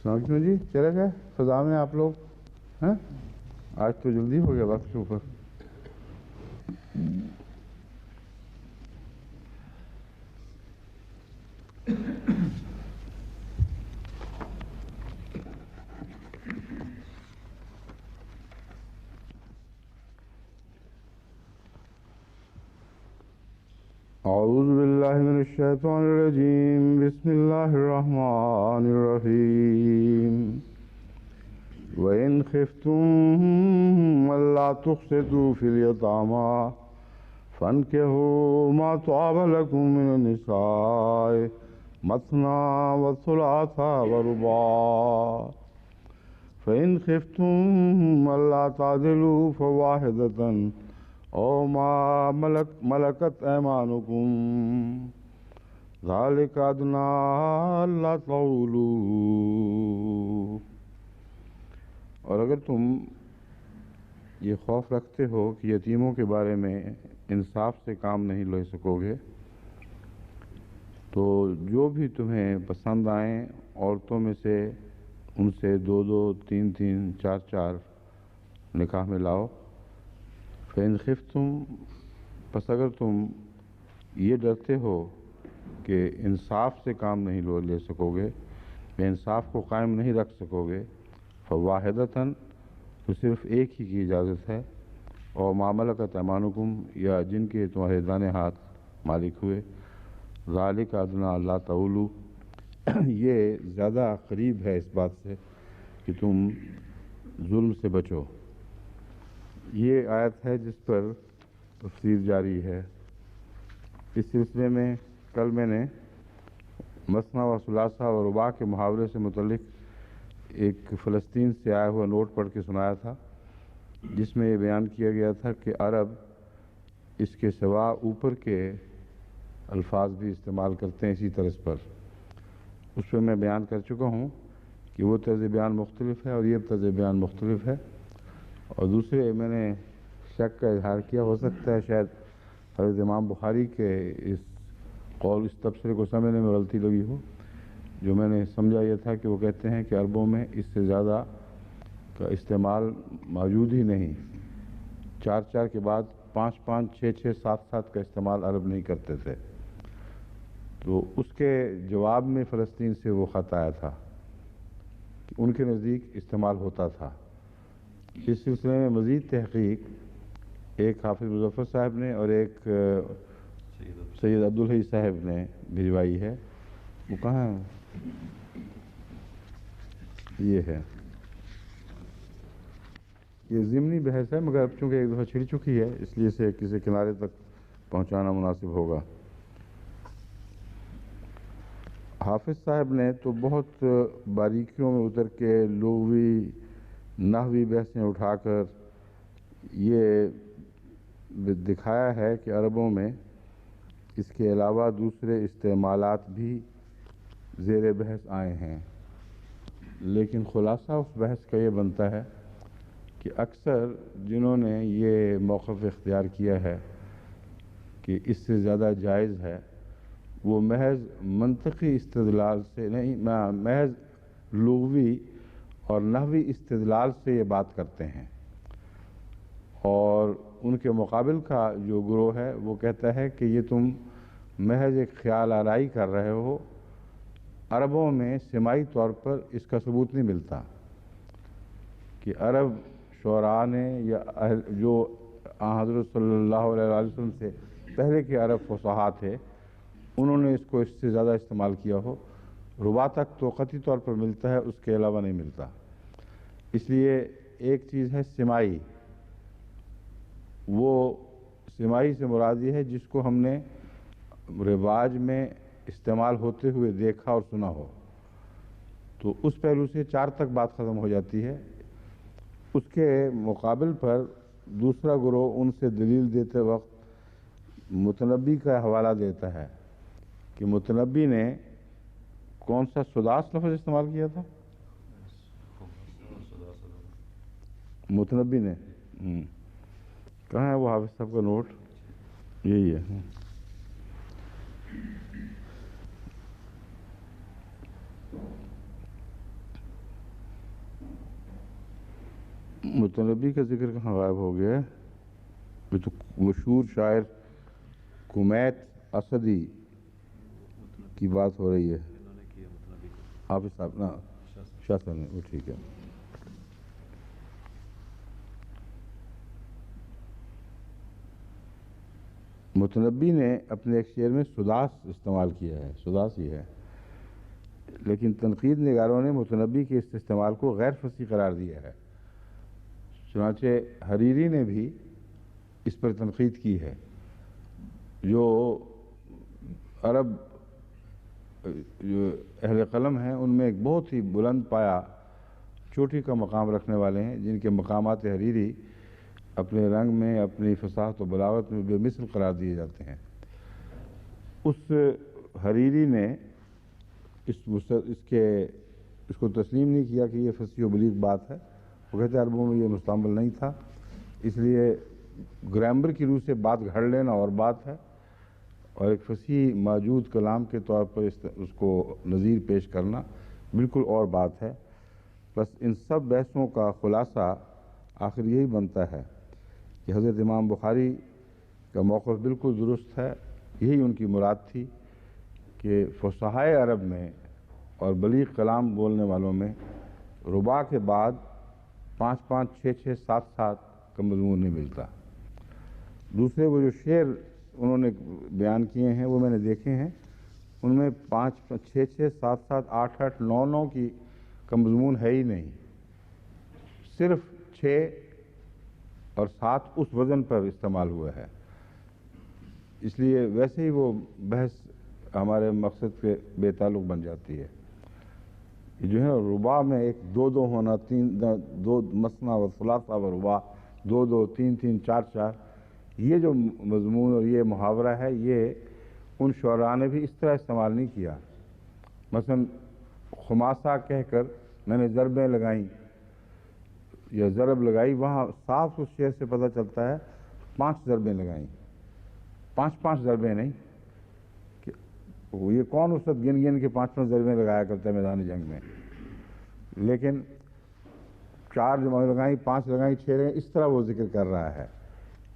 کیوں جی چلے گئے فضا میں آپ لوگ ہیں؟ آج تو جلدی ہو گیا وقت کے اوپر. اعوذ باللہ من الشیطان الرجیم. بسم اللہ الرحمن الرحیم. وَإِنْ خِفْتُمْ أَلَّا تُقْسِطُوا فِي الْيَتَامَى فَانكِحُوا مَا طَابَ لَكُم مِّنَ النِّسَاءِ مَثْنَىٰ وَثُلَاثَ وَرُبَاعَ فَإِنْ خِفْتُمْ أَلَّا تَعْدِلُوا فَوَاحِدَةً أَوْ مَا مَلَكَتْ أَيْمَانُكُمْ ذَلِكَ أَدْنَىٰ أَلَّا تَعُولُوا. اور اگر تم یہ خوف رکھتے ہو کہ یتیموں کے بارے میں انصاف سے کام نہیں لے سکو گے تو جو بھی تمہیں پسند آئیں عورتوں میں سے ان سے 2-2 3-3 4-4 نکاح میں لاؤ. فَإِنْ خِفْتُمْ پس اگر تم یہ ڈرتے ہو کہ انصاف سے کام نہیں لے سکو گے، انصاف کو قائم نہیں رکھ سکو گے، فواحدۃً تو صرف ایک ہی کی اجازت ہے، اور ما ملکت ایمانکم یا جن کے تمہارے دانے ہاتھ مالک ہوئے، ذالک ادنیٰ اللہ تعولو یہ زیادہ قریب ہے اس بات سے کہ تم ظلم سے بچو. یہ آیت ہے جس پر تفسیر جاری ہے. اس سلسلے میں کل میں نے مثنیٰ و ثلاثہ و رباع کے محاورے سے متعلق ایک فلسطین سے آیا ہوا نوٹ پڑھ کے سنایا تھا، جس میں یہ بیان کیا گیا تھا کہ عرب اس کے سوا اوپر کے الفاظ بھی استعمال کرتے ہیں اسی طرز پر. اس پہ میں بیان کر چکا ہوں کہ وہ طرز بیان مختلف ہے اور یہ طرز بیان مختلف ہے. اور دوسرے میں نے شک کا اظہار کیا، ہو سکتا ہے شاید حضرت امام بخاری کے اس تبصرے کو سمجھنے میں غلطی لگی ہو. جو میں نے سمجھا یہ تھا کہ وہ کہتے ہیں کہ عربوں میں اس سے زیادہ کا استعمال موجود ہی نہیں. 4 کے بعد 5 6 7 کا استعمال عرب نہیں کرتے تھے. تو اس کے جواب میں فلسطین سے وہ خط آیا تھا کہ ان کے نزدیک استعمال ہوتا تھا. اس سلسلے میں مزید تحقیق ایک حافظ مظفر صاحب نے اور ایک سید عبدالحی صاحب نے بھجوائی ہے. وہ کہاں ہے؟ یہ ہے. یہ ضمنی بحث ہے مگر اب چونکہ ایک دفعہ چھڑ چکی ہے اس لیے اسے کسی کنارے تک پہنچانا مناسب ہوگا. حافظ صاحب نے تو بہت باریکیوں میں اتر کے لغوی نحوی بحثیں اٹھا کر یہ دکھایا ہے کہ عربوں میں اس کے علاوہ دوسرے استعمالات بھی زیر بحث آئے ہیں. لیکن خلاصہ اس بحث کا یہ بنتا ہے کہ اکثر جنہوں نے یہ موقف اختیار کیا ہے کہ اس سے زیادہ جائز ہے، وہ محض منطقی استدلال سے نہیں، محض لغوی اور نحوی استدلال سے یہ بات کرتے ہیں. اور ان کے مقابل کا جو گروہ ہے وہ کہتا ہے کہ یہ تم محض ایک خیال آرائی کر رہے ہو. عربوں میں سماعی طور پر اس کا ثبوت نہیں ملتا کہ عرب شعراء نے یا جو حضرت صلی اللہ علیہ وسلم سے پہلے کے عرب فصحاء تھے انہوں نے اس کو اس سے زیادہ استعمال کیا ہو. رباع تک تو قطعی طور پر ملتا ہے، اس کے علاوہ نہیں ملتا. اس لیے ایک چیز ہے سماعی، وہ سماعی سے مراد یہ ہے جس کو ہم نے رواج میں استعمال ہوتے ہوئے دیکھا اور سنا ہو. تو اس پہلو سے 4 تک بات ختم ہو جاتی ہے. اس کے مقابل پر دوسرا گروہ ان سے دلیل دیتے وقت متنبی کا حوالہ دیتا ہے کہ متنبی نے کون سا سداس لفظ استعمال کیا تھا؟ متنبی نے کہاں ہے وہ حافظ صاحب کا نوٹ؟ یہی ہے. متنبی کا ذکر کہاں غائب ہو گیا ہے؟ یہ تو مشہور شاعر کمیت اسدی کی بات ہو رہی ہے. حافظ صاحب نا، شاہ صاحب نے، وہ ٹھیک ہے. متنبی نے اپنے ایک شعر میں سداس استعمال کیا ہے، سداس ہی ہے، لیکن تنقید نگاروں نے متنبی کے اس استعمال کو غیر فصیح قرار دیا ہے. چنانچہ حریری نے بھی اس پر تنقید کی ہے. جو عرب جو اہل قلم ہیں ان میں ایک بہت ہی بلند پایا چوٹی کا مقام رکھنے والے ہیں، جن کے مقامات حریری اپنے رنگ میں، اپنی فصاحت و بلاغت میں بے مثل قرار دیے جاتے ہیں. اس حریری نے اس کو تسلیم نہیں کیا کہ یہ فصیح و بلیغ بات ہے. وہ کہتے عربوں میں یہ مستعمل نہیں تھا، اس لیے گرامر کی روح سے بات گھڑ لینا اور بات ہے، اور ایک فصیح موجود کلام کے طور پر اس کو نظیر پیش کرنا بالکل اور بات ہے. بس ان سب بحثوں کا خلاصہ آخر یہی بنتا ہے کہ حضرت امام بخاری کا موقف بالکل درست ہے. یہی ان کی مراد تھی کہ فصحائے عرب میں اور بلیغ کلام بولنے والوں میں رباع کے بعد 5 6 6 7 7 کا مضمون نہیں ملتا. دوسرے وہ جو شعر انہوں نے بیان کیے ہیں وہ میں نے دیکھے ہیں، ان میں 5 6 6 7 7 8 8 9 9 کی کا مضمون ہے ہی نہیں، صرف 6 اور 7 اس وزن پر استعمال ہوا ہے. اس لیے ویسے ہی وہ بحث ہمارے مقصد کے بے تعلق بن جاتی ہے. یہ جو ہے رباع میں ایک 2 2 ہونا، 2 مثنیٰ و ثلاثہ و رباع، 2 2 3 3 4 4، یہ جو مضمون اور یہ محاورہ ہے یہ ان شعراء نے بھی اس طرح استعمال نہیں کیا. مثلا خماسہ کہہ کر میں نے ضربیں لگائیں یا ضرب لگائی، وہاں صاف اس شعر سے پتہ چلتا ہے 5 ضربیں لگائیں، 5 ضربیں نہیں. کہ یہ کون اس وقت گن گن کے 5 ضربیں لگایا کرتا ہے میدان جنگ میں؟ لیکن 4 لگائیں، 5 لگائیں، 6 لگائیں، اس طرح وہ ذکر کر رہا ہے.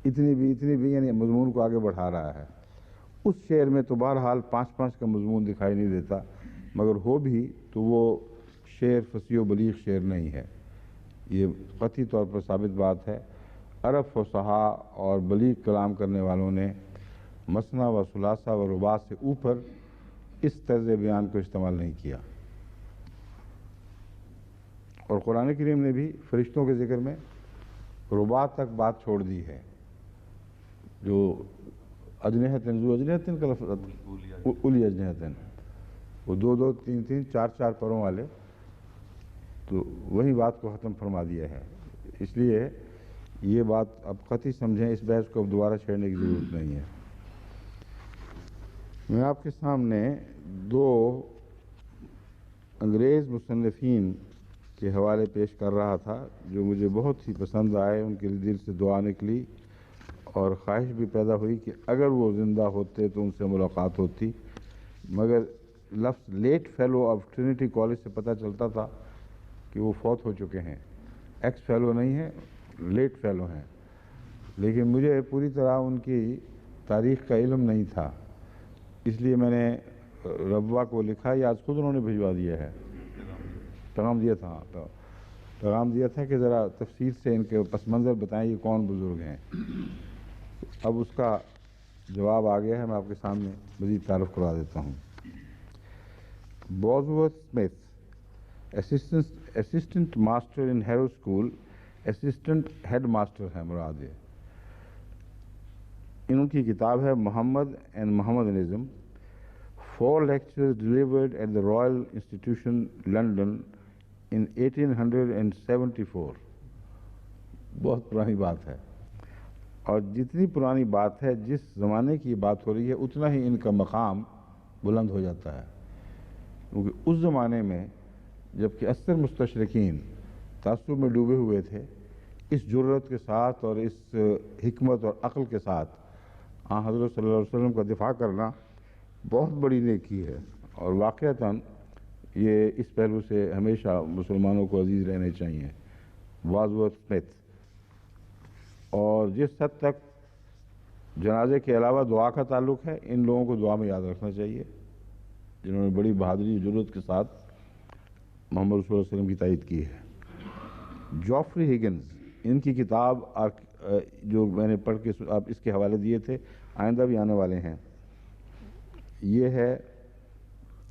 اتنی بھی یعنی مضمون کو آگے بڑھا رہا ہے. اس شعر میں تو بہرحال 5 کا مضمون دکھائی نہیں دیتا، مگر ہو بھی تو وہ شعر فصیح و بلیغ شعر نہیں ہے. یہ قطعی طور پر ثابت بات ہے. عرب فصحاء اور بلیغ کلام کرنے والوں نے مثنیٰ و ثلاثہ و رباع سے اوپر اس طرز بیان کو استعمال نہیں کیا. اور قرآن کریم نے بھی فرشتوں کے ذکر میں رباع تک بات چھوڑ دی ہے. جو اجنحتن، ذو اجنحتن کا لفظ، اولی اجنحتن، وہ 2 2 3 3 4 4 پروں والے، تو وہی بات کو ختم فرما دیا ہے. اس لیے یہ بات اب قطعی سمجھیں، اس بحث کو اب دوبارہ چھیڑنے کی ضرورت نہیں ہے. میں آپ کے سامنے 2 انگریز مصنفین کے حوالے پیش کر رہا تھا جو مجھے بہت ہی پسند آئے. ان کے دل سے دعا نکلی اور خواہش بھی پیدا ہوئی کہ اگر وہ زندہ ہوتے تو ان سے ملاقات ہوتی، مگر لفظ late fellow of Trinity College سے پتہ چلتا تھا کہ وہ فوت ہو چکے ہیں. ایکس فیلو نہیں ہیں، لیٹ فیلو ہیں. لیکن مجھے پوری طرح ان کی تاریخ کا علم نہیں تھا، اس لیے میں نے ربوہ کو لکھا، یا آج خود انہوں نے بھجوا دیا ہے، پیغام دیا تھا. پیغام دیا تھا کہ ذرا تفصیل سے ان کے پس منظر بتائیں، یہ کون بزرگ ہیں. اب اس کا جواب آ گیا ہے، میں آپ کے سامنے مزید تعارف کروا دیتا ہوں. Bosworth Smith, assistant master in Harrow school, assistant head master ہیں مراد. ان کی کتاب ہے Mohammed and Mohammedanism, 4 lectures delivered at the Royal Institution, London in 1874. بہت پرانی بات ہے، اور جتنی پرانی بات ہے، جس زمانے کی بات ہو رہی ہے، اتنا ہی ان کا مقام بلند ہو جاتا ہے. کیونکہ اس زمانے میں جبکہ اکثر مستشرقین تعصب میں ڈوبے ہوئے تھے، اس جرأت کے ساتھ اور اس حکمت اور عقل کے ساتھ حضرت صلی اللہ علیہ وسلم کا دفاع کرنا بہت بڑی نیکی ہے. اور واقعتاً یہ اس پہلو سے ہمیشہ مسلمانوں کو عزیز رہنے چاہیے. واڈسورتھ اسمتھ. اور جس حد تک جنازے کے علاوہ دعا کا تعلق ہے، ان لوگوں کو دعا میں یاد رکھنا چاہیے جنہوں نے بڑی بہادری اور جرأت کے ساتھ محمد رسول اللہ علیہ وسلم کی تائید کی ہے. جوفری ہگنز، ان کی کتاب جو میں نے پڑھ کے آپ اس کے حوالے دیے تھے، آئندہ بھی آنے والے ہیں.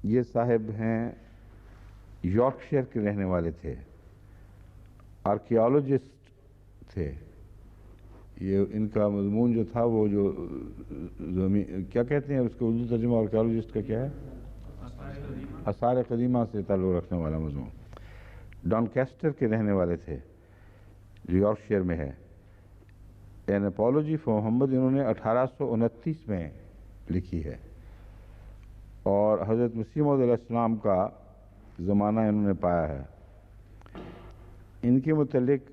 یہ صاحب ہیں یارکشائر کے رہنے والے تھے، آرکیالوجسٹ تھے. یہ ان کا مضمون جو تھا وہ جو کیا کہتے ہیں اس کو اردو ترجمہ آرکیالوجسٹ کا کیا ہے؟ آثار قدیمہ سے تعلق رکھنے والا مضمون. ڈانکیسٹر کے رہنے والے تھے جو یارکشائر میں ہے. این اپولوجی فار محمد انہوں نے 1829 میں لکھی ہے، اور حضرت مسیح موعود علیہ السلام کا زمانہ انہوں نے پایا ہے. ان کے متعلق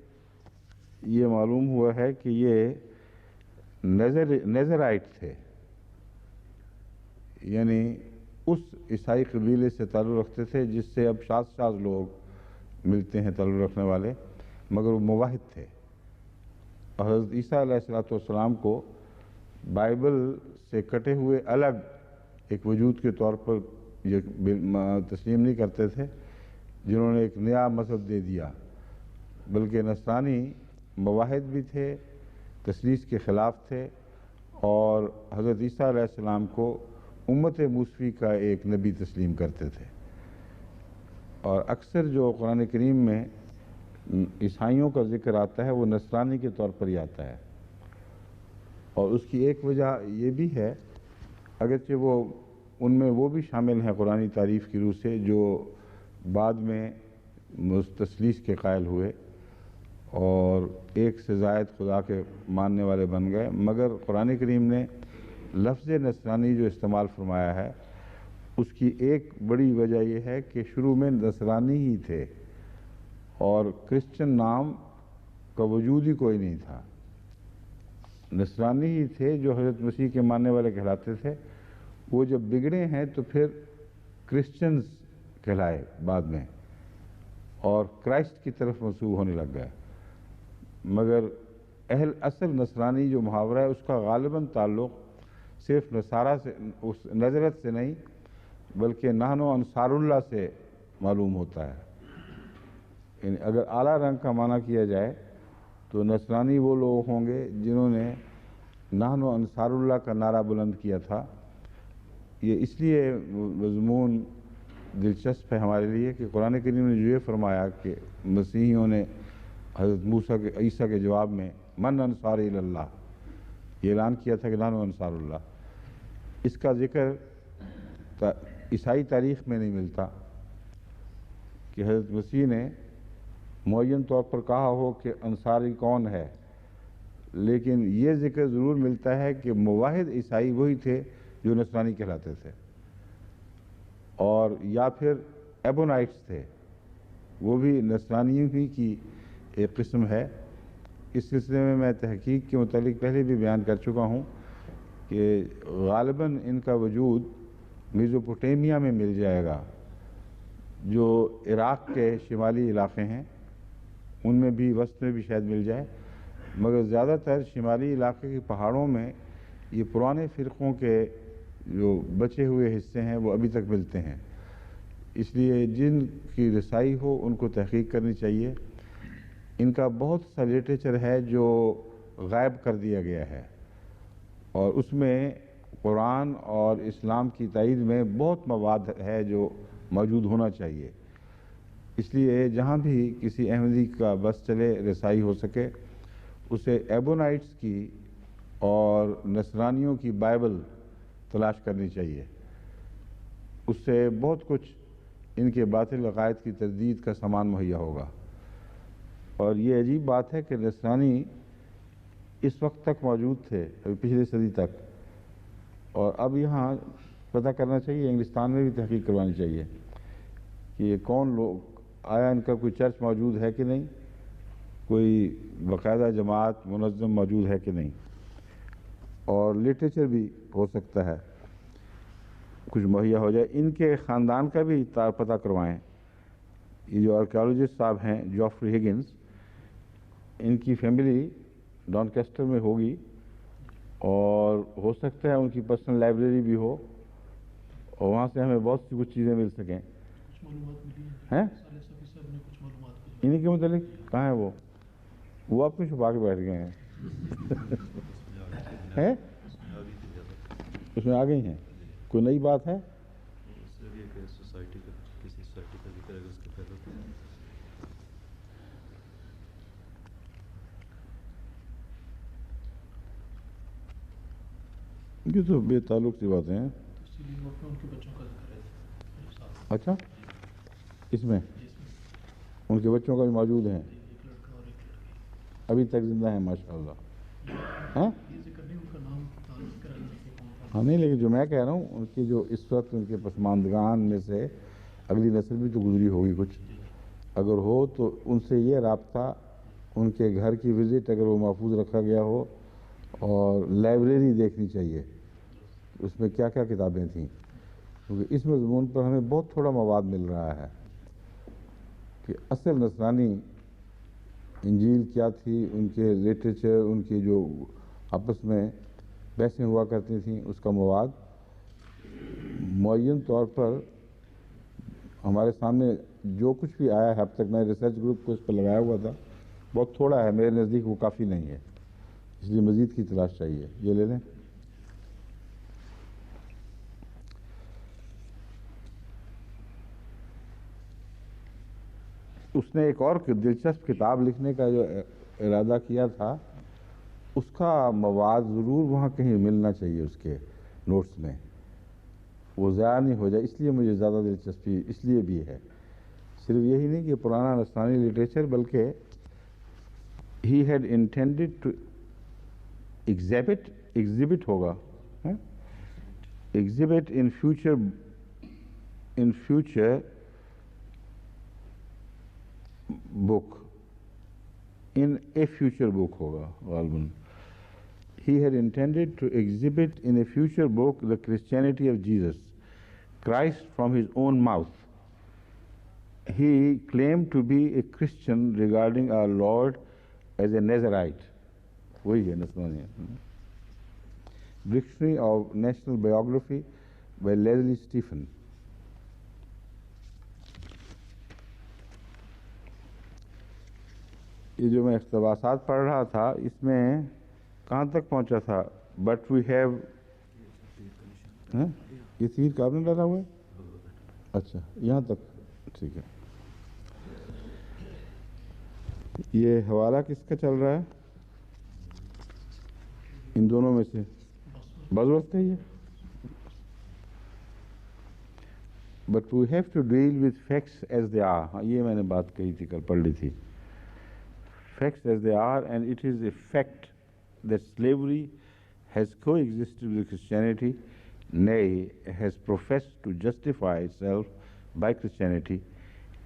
یہ معلوم ہوا ہے کہ یہ نیزرائٹ تھے، یعنی اس عیسائی قبیلے سے تعلق رکھتے تھے جس سے اب شاذ لوگ ملتے ہیں تعلق رکھنے والے، مگر وہ موحد تھے. اور حضرت عیسیٰ علیہ السلام کو بائبل سے کٹے ہوئے الگ ایک وجود کے طور پر یہ تسلیم نہیں کرتے تھے جنہوں نے ایک نیا مذہب دے دیا، بلکہ نصرانی موحد بھی تھے، تثلیث کے خلاف تھے، اور حضرت عیسیٰ علیہ السلام کو امت موسوی کا ایک نبی تسلیم کرتے تھے. اور اکثر جو قرآن کریم میں عیسائیوں کا ذکر آتا ہے وہ نصرانی کے طور پر ہی آتا ہے. اور اس کی ایک وجہ یہ بھی ہے، اگرچہ ان میں وہ بھی شامل ہیں قرآنی تعریف کی روح سے جو بعد میں تثلیث کے قائل ہوئے اور ایک سے زائد خدا کے ماننے والے بن گئے، مگر قرآن کریم نے لفظ نصرانی جو استعمال فرمایا ہے اس کی ایک بڑی وجہ یہ ہے کہ شروع میں نصرانی ہی تھے اور کرسچن نام کا وجود ہی کوئی نہیں تھا. نصرانی ہی تھے جو حضرت مسیح کے ماننے والے کہلاتے تھے. وہ جب بگڑے ہیں تو پھر کرسچنز کہلائے بعد میں اور کرائسٹ کی طرف منسوب ہونے لگ گئے. مگر اصل نصرانی جو محاورہ ہے اس کا غالباً تعلق صرف نصارہ سے، اس نظرت سے نہیں بلکہ نحن انصار اللہ سے معلوم ہوتا ہے. یعنی اگر اعلیٰ رنگ کا معنی کیا جائے تو نصرانی وہ لوگ ہوں گے جنہوں نے نحن انصار اللہ کا نعرہ بلند کیا تھا. یہ اس لیے مضمون دلچسپ ہے ہمارے لیے کہ قرآن کریم نے جو یہ فرمایا کہ مسیحیوں نے حضرت عیسیٰ کے جواب میں من انصار اللہ یہ اعلان کیا تھا کہ نحن انصار اللہ. اس کا ذکر عیسائی تاریخ میں نہیں ملتا کہ حضرت مسیح نے معین طور پر کہا ہو کہ انصاری کون ہے، لیکن یہ ذکر ضرور ملتا ہے کہ موحد عیسائی وہی تھے جو نصرانی کہلاتے تھے، اور یا پھر ایبونائٹس تھے، وہ بھی نصرانیوں ہی کی ایک قسم ہے. اس سلسلے میں تحقیق کے متعلق پہلے بھی بیان کر چکا ہوں کہ غالباً ان کا وجود میزوپوٹیمیا میں مل جائے گا، جو عراق کے شمالی علاقے ہیں ان میں بھی، وسط میں بھی شاید مل جائے، مگر زیادہ تر شمالی علاقے کے پہاڑوں میں یہ پرانے فرقوں کے جو بچے ہوئے حصے ہیں وہ ابھی تک ملتے ہیں. اس لیے جن کی رسائی ہو ان کو تحقیق کرنی چاہیے. ان کا بہت سا لٹریچر ہے جو غائب کر دیا گیا ہے، اور اس میں قرآن اور اسلام کی تائید میں بہت مواد ہے جو موجود ہونا چاہیے. اس لیے جہاں بھی کسی احمدی کا بس چلے، رسائی ہو سکے، اسے ایبونائٹس کی اور نصرانیوں کی بائبل تلاش کرنی چاہیے. اس سے بہت کچھ ان کے باطل عقائد کی تردید کا سامان مہیا ہوگا. اور یہ عجیب بات ہے کہ نصرانی اس وقت تک موجود تھے، ابھی پچھلی صدی تک، اور اب یہاں پتہ کرنا چاہیے، انگلستان میں بھی تحقیق کروانی چاہیے کہ یہ کون لوگ، آیا ان کا کوئی چرچ موجود ہے کہ نہیں، کوئی باقاعدہ جماعت منظم موجود ہے کہ نہیں. اور لٹریچر بھی ہو سکتا ہے کچھ مہیا ہو جائے. ان کے خاندان کا بھی پتہ کروائیں. یہ جو آرکیالوجسٹ صاحب ہیں جوفری ہگنز، ان کی فیملی ڈانکیسٹر میں ہوگی اور ہو سکتا ہے ان کی پرسنل لائبریری بھی ہو اور وہاں سے ہمیں بہت سی کچھ چیزیں مل سکیں. ہیں انہیں کے متعلق کہاں ہے وہ آپ کیوں چھپا کے بیٹھ گئے ہیں؟ ہیں اس میں آ گئی ہیں. کوئی نئی بات ہے؟ یہ تو بے تعلق سی باتیں ہیں. اچھا اس میں ان کے بچوں کا بھی موجود ہیں ابھی تک زندہ ہیں ماشاء اللہ. ہاں ہاں نہیں لیکن جو میں کہہ رہا ہوں ان کی جو اس وقت ان کے پسماندگان میں سے اگلی نسل بھی تو گزری ہوگی کچھ. اگر ہو تو ان سے یہ رابطہ ان کے گھر کی وزٹ اگر وہ محفوظ رکھا گیا ہو اور لائبریری دیکھنی چاہیے اس میں کیا کیا کتابیں تھیں کیونکہ اس مضمون پر ہمیں بہت تھوڑا مواد مل رہا ہے کہ اصل نصرانی انجیل کیا تھی، ان کے لٹریچر، ان کی جو آپس میں بحثیں ہوا کرتی تھیں اس کا مواد معین طور پر ہمارے سامنے جو کچھ بھی آیا ہے اب تک. میں ریسرچ گروپ کو اس پر لگایا ہوا تھا، بہت تھوڑا ہے میرے نزدیک، وہ کافی نہیں ہے، اس لیے مزید کی تلاش چاہیے. یہ لے لیں. اس نے ایک اور دلچسپ کتاب لکھنے کا جو ارادہ کیا تھا اس کا مواد ضرور وہاں کہیں ملنا چاہیے اس کے نوٹس میں، وہ ضائع نہیں ہو جائے. اس لیے مجھے زیادہ دلچسپی اس لیے بھی ہے، صرف یہی نہیں کہ پرانا نصرانی لٹریچر بلکہ he had intended to exhibit ہوگا exhibit in future book, in a future book ہوگا غالباً. He had intended to exhibit in a future book the Christianity of Jesus Christ from his own mouth. He claimed to be a Christian regarding our Lord as a Nazarite. وہی ہے نسلانی. Dictionary of National Biography by Leslie Stephen. یہ جو میں اقتباسات پڑھ رہا تھا اس میں کہاں تک پہنچا تھا؟ بٹ وی ہیو یہ تیر کا آپ نے ڈالا ہوا ہے؟ اچھا یہاں تک ٹھیک ہے. یہ حوالہ کس کا چل رہا ہے ان دونوں میں سے؟ بزورت کا ہی ہے. But we have to deal with facts as they are. ہاں یہ میں نے بات کہی تھی، کل پڑھ لی تھی. Facts as they are, and it is a fact that slavery has coexisted with Christianity, nay, has professed to justify itself by Christianity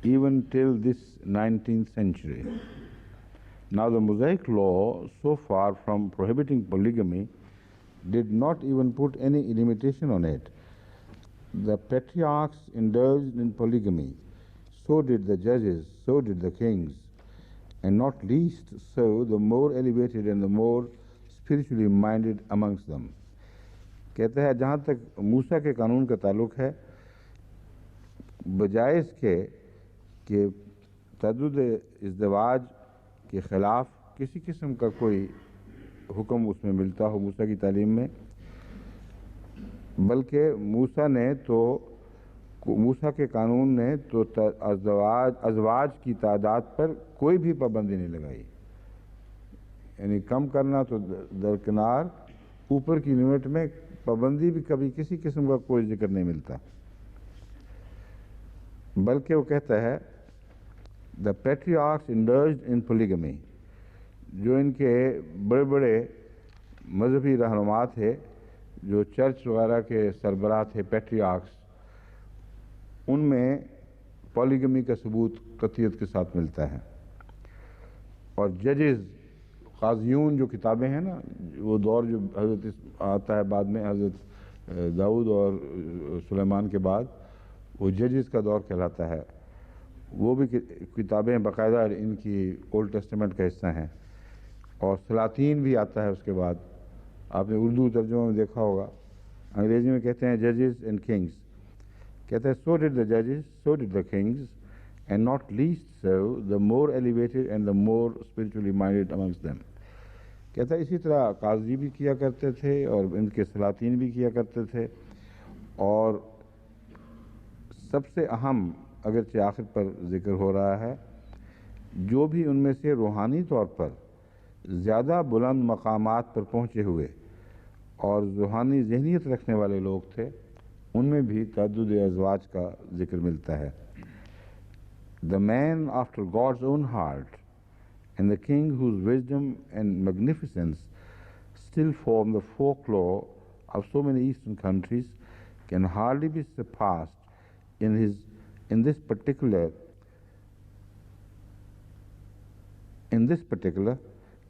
even till this 19th century. Now, the Mosaic Law, so far from prohibiting polygamy, did not even put any limitation on it. The patriarchs indulged in polygamy, so did the judges, so did the kings, and not least so the more elevated and the more spiritually minded amongst them. کہتا ہے جہاں تک موسیٰ کے قانون کا تعلق ہے، بجائے اس کے کہ تعدد ازدواج کے خلاف کسی قسم کا کوئی حکم اس میں ملتا ہو موسیٰ کی تعلیم میں، بلکہ موسیٰ کے قانون نے تو ازواج کی تعداد پر کوئی بھی پابندی نہیں لگائی. یعنی کم کرنا تو درکنار، اوپر کی لمٹ میں پابندی بھی کبھی کسی قسم کا کوئی ذکر نہیں ملتا. بلکہ وہ کہتا ہے دا پیٹریارکس انڈلجڈ ان پولیگمی، جو ان کے بڑے بڑے مذہبی رہنما تھے، جو چرچ وغیرہ کے سربراہ تھے پیٹریارکس، ان میں پولیگمی کا ثبوت قطعیت کے ساتھ ملتا ہے. اور ججز، قاضیون جو کتابیں ہیں نا، وہ دور جو حضرت آتا ہے بعد میں، حضرت داؤد اور سلیمان کے بعد، وہ ججز کا دور کہلاتا ہے. وہ بھی کتابیں باقاعدہ ان کی اولڈ ٹیسٹمنٹ کا حصہ ہیں. اور سلاطین بھی آتا ہے اس کے بعد. آپ نے اردو ترجمہ میں دیکھا ہوگا, انگریزی میں کہتے ہیں ججز اینڈ کنگز. کہتا ہے so did the judges, so did the kings, and not least so the more elevated and the more spiritually minded amongst them. کہتا ہے اسی طرح قاضی بھی کیا کرتے تھے اور ان کے سلاطین بھی کیا کرتے تھے, اور سب سے اہم اگرچہ آخر پر ذکر ہو رہا ہے, جو بھی ان میں سے روحانی طور پر زیادہ بلند مقامات پر پہنچے ہوئے اور روحانی ذہنیت رکھنے والے لوگ تھے, ان میں بھی تعدد ازواج کا ذکر ملتا ہے. The man after God's own heart and the king whose wisdom and magnificence still form the folklore of so many Eastern countries can hardly be surpassed in this particular,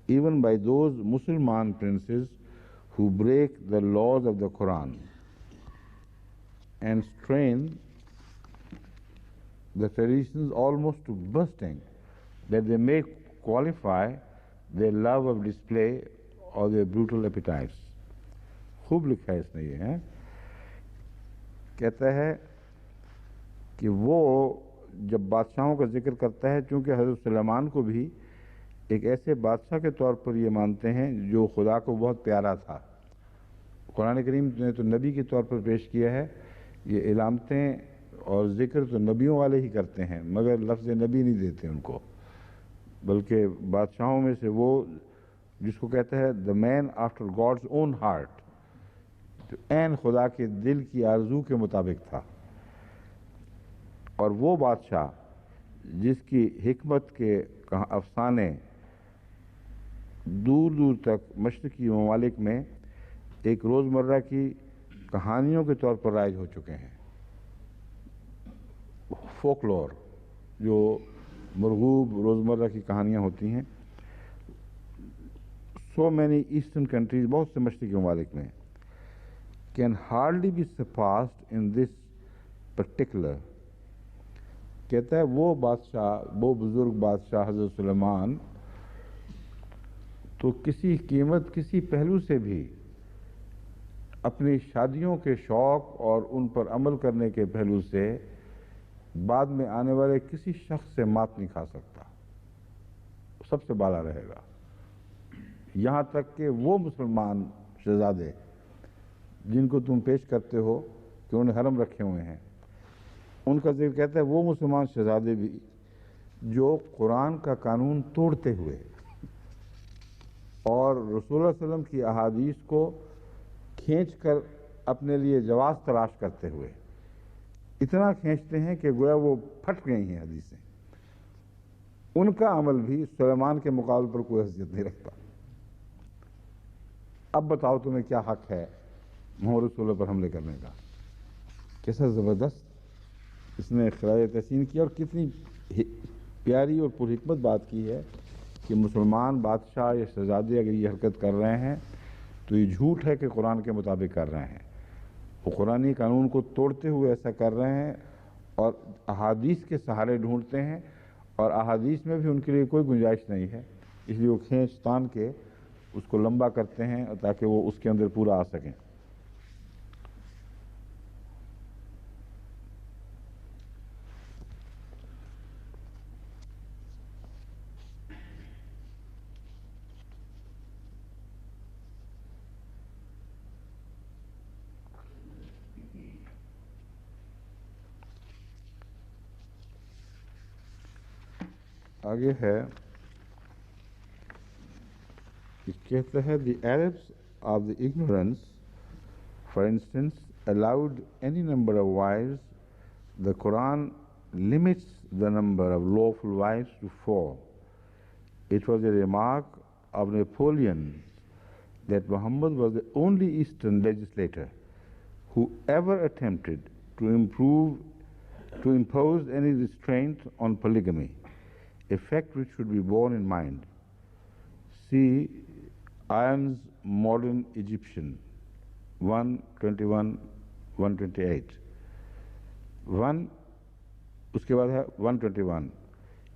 even by those Musliman princes who break the laws of the Quran and strain the traditions almost to bursting, that they may qualify their love of display or their brutal appetites. خوب لکھا ہے اس نے یہ, کہتا ہے کہ وہ جب بادشاہوں کا ذکر کرتا ہے, چونکہ حضرت سلیمان کو بھی ایک ایسے بادشاہ کے طور پر یہ مانتے ہیں جو خدا کو بہت پیارا تھا. قرآن کریم نے تو نبی کے طور پر پیش کیا ہے, یہ علامتیں اور ذکر تو نبیوں والے ہی کرتے ہیں مگر لفظ نبی نہیں دیتے ان کو, بلکہ بادشاہوں میں سے وہ جس کو کہتا ہے the man after God's own heart, جو عین خدا کے دل کی آرزو کے مطابق تھا, اور وہ بادشاہ جس کی حکمت کے افسانے دور دور تک مشرقی ممالک میں ایک روزمرہ کی کہانیوں کے طور پر رائج ہو چکے ہیں. فولکلور جو مرغوب روزمرہ کی کہانیاں ہوتی ہیں, so many Eastern countries, بہت سے مشرقی ممالک میں, can hardly be surpassed in this particular. کہتا ہے وہ بادشاہ, وہ بزرگ بادشاہ حضرت سلیمان تو کسی قیمت, کسی پہلو سے بھی اپنی شادیوں کے شوق اور ان پر عمل کرنے کے پہلو سے بعد میں آنے والے کسی شخص سے مات نہیں کھا سکتا, سب سے بالا رہے گا. یہاں تک کہ وہ مسلمان شہزادے جن کو تم پیش کرتے ہو کہ انہوں نے حرم رکھے ہوئے ہیں, ان کا ذکر کہتا ہے وہ مسلمان شہزادے بھی جو قرآن کا قانون توڑتے ہوئے اور رسول اللہ علیہ وسلم کی احادیث کو کھینچ کر اپنے لیے جواز تلاش کرتے ہوئے اتنا کھینچتے ہیں کہ گویا وہ پھٹ گئی ہیں حدیثیں, ان کا عمل بھی سلیمان کے مقابلے پر کوئی حیثیت نہیں رکھتا. اب بتاؤ تمہیں کیا حق ہے محمد رسول اللہ پر حملے کرنے کا. کیسا زبردست اس نے خراج تحسین کیا, اور کتنی پیاری اور پرحکمت بات کی ہے کہ مسلمان بادشاہ یا شہزادے اگر یہ حرکت کر رہے ہیں تو یہ جھوٹ ہے کہ قرآن کے مطابق کر رہے ہیں. وہ قرآنی قانون کو توڑتے ہوئے ایسا کر رہے ہیں اور احادیث کے سہارے ڈھونڈتے ہیں, اور احادیث میں بھی ان کے لیے کوئی گنجائش نہیں ہے, اس لیے وہ کھینچ تان کے اس کو لمبا کرتے ہیں تاکہ وہ اس کے اندر پورا آ سکیں. آگے ہے کہ کہتا ہے the Arabs of the ignorance, for instance, allowed any number of wives. The Quran limits the number of lawful wives to 4. It was a remark of Napoleon that Muhammad was the only Eastern legislator who ever attempted to impose any restraint on polygamy, a fact which should be borne in mind. See Irons Modern Egyptian 121, 128. 1 اس کے بعد ہے 121,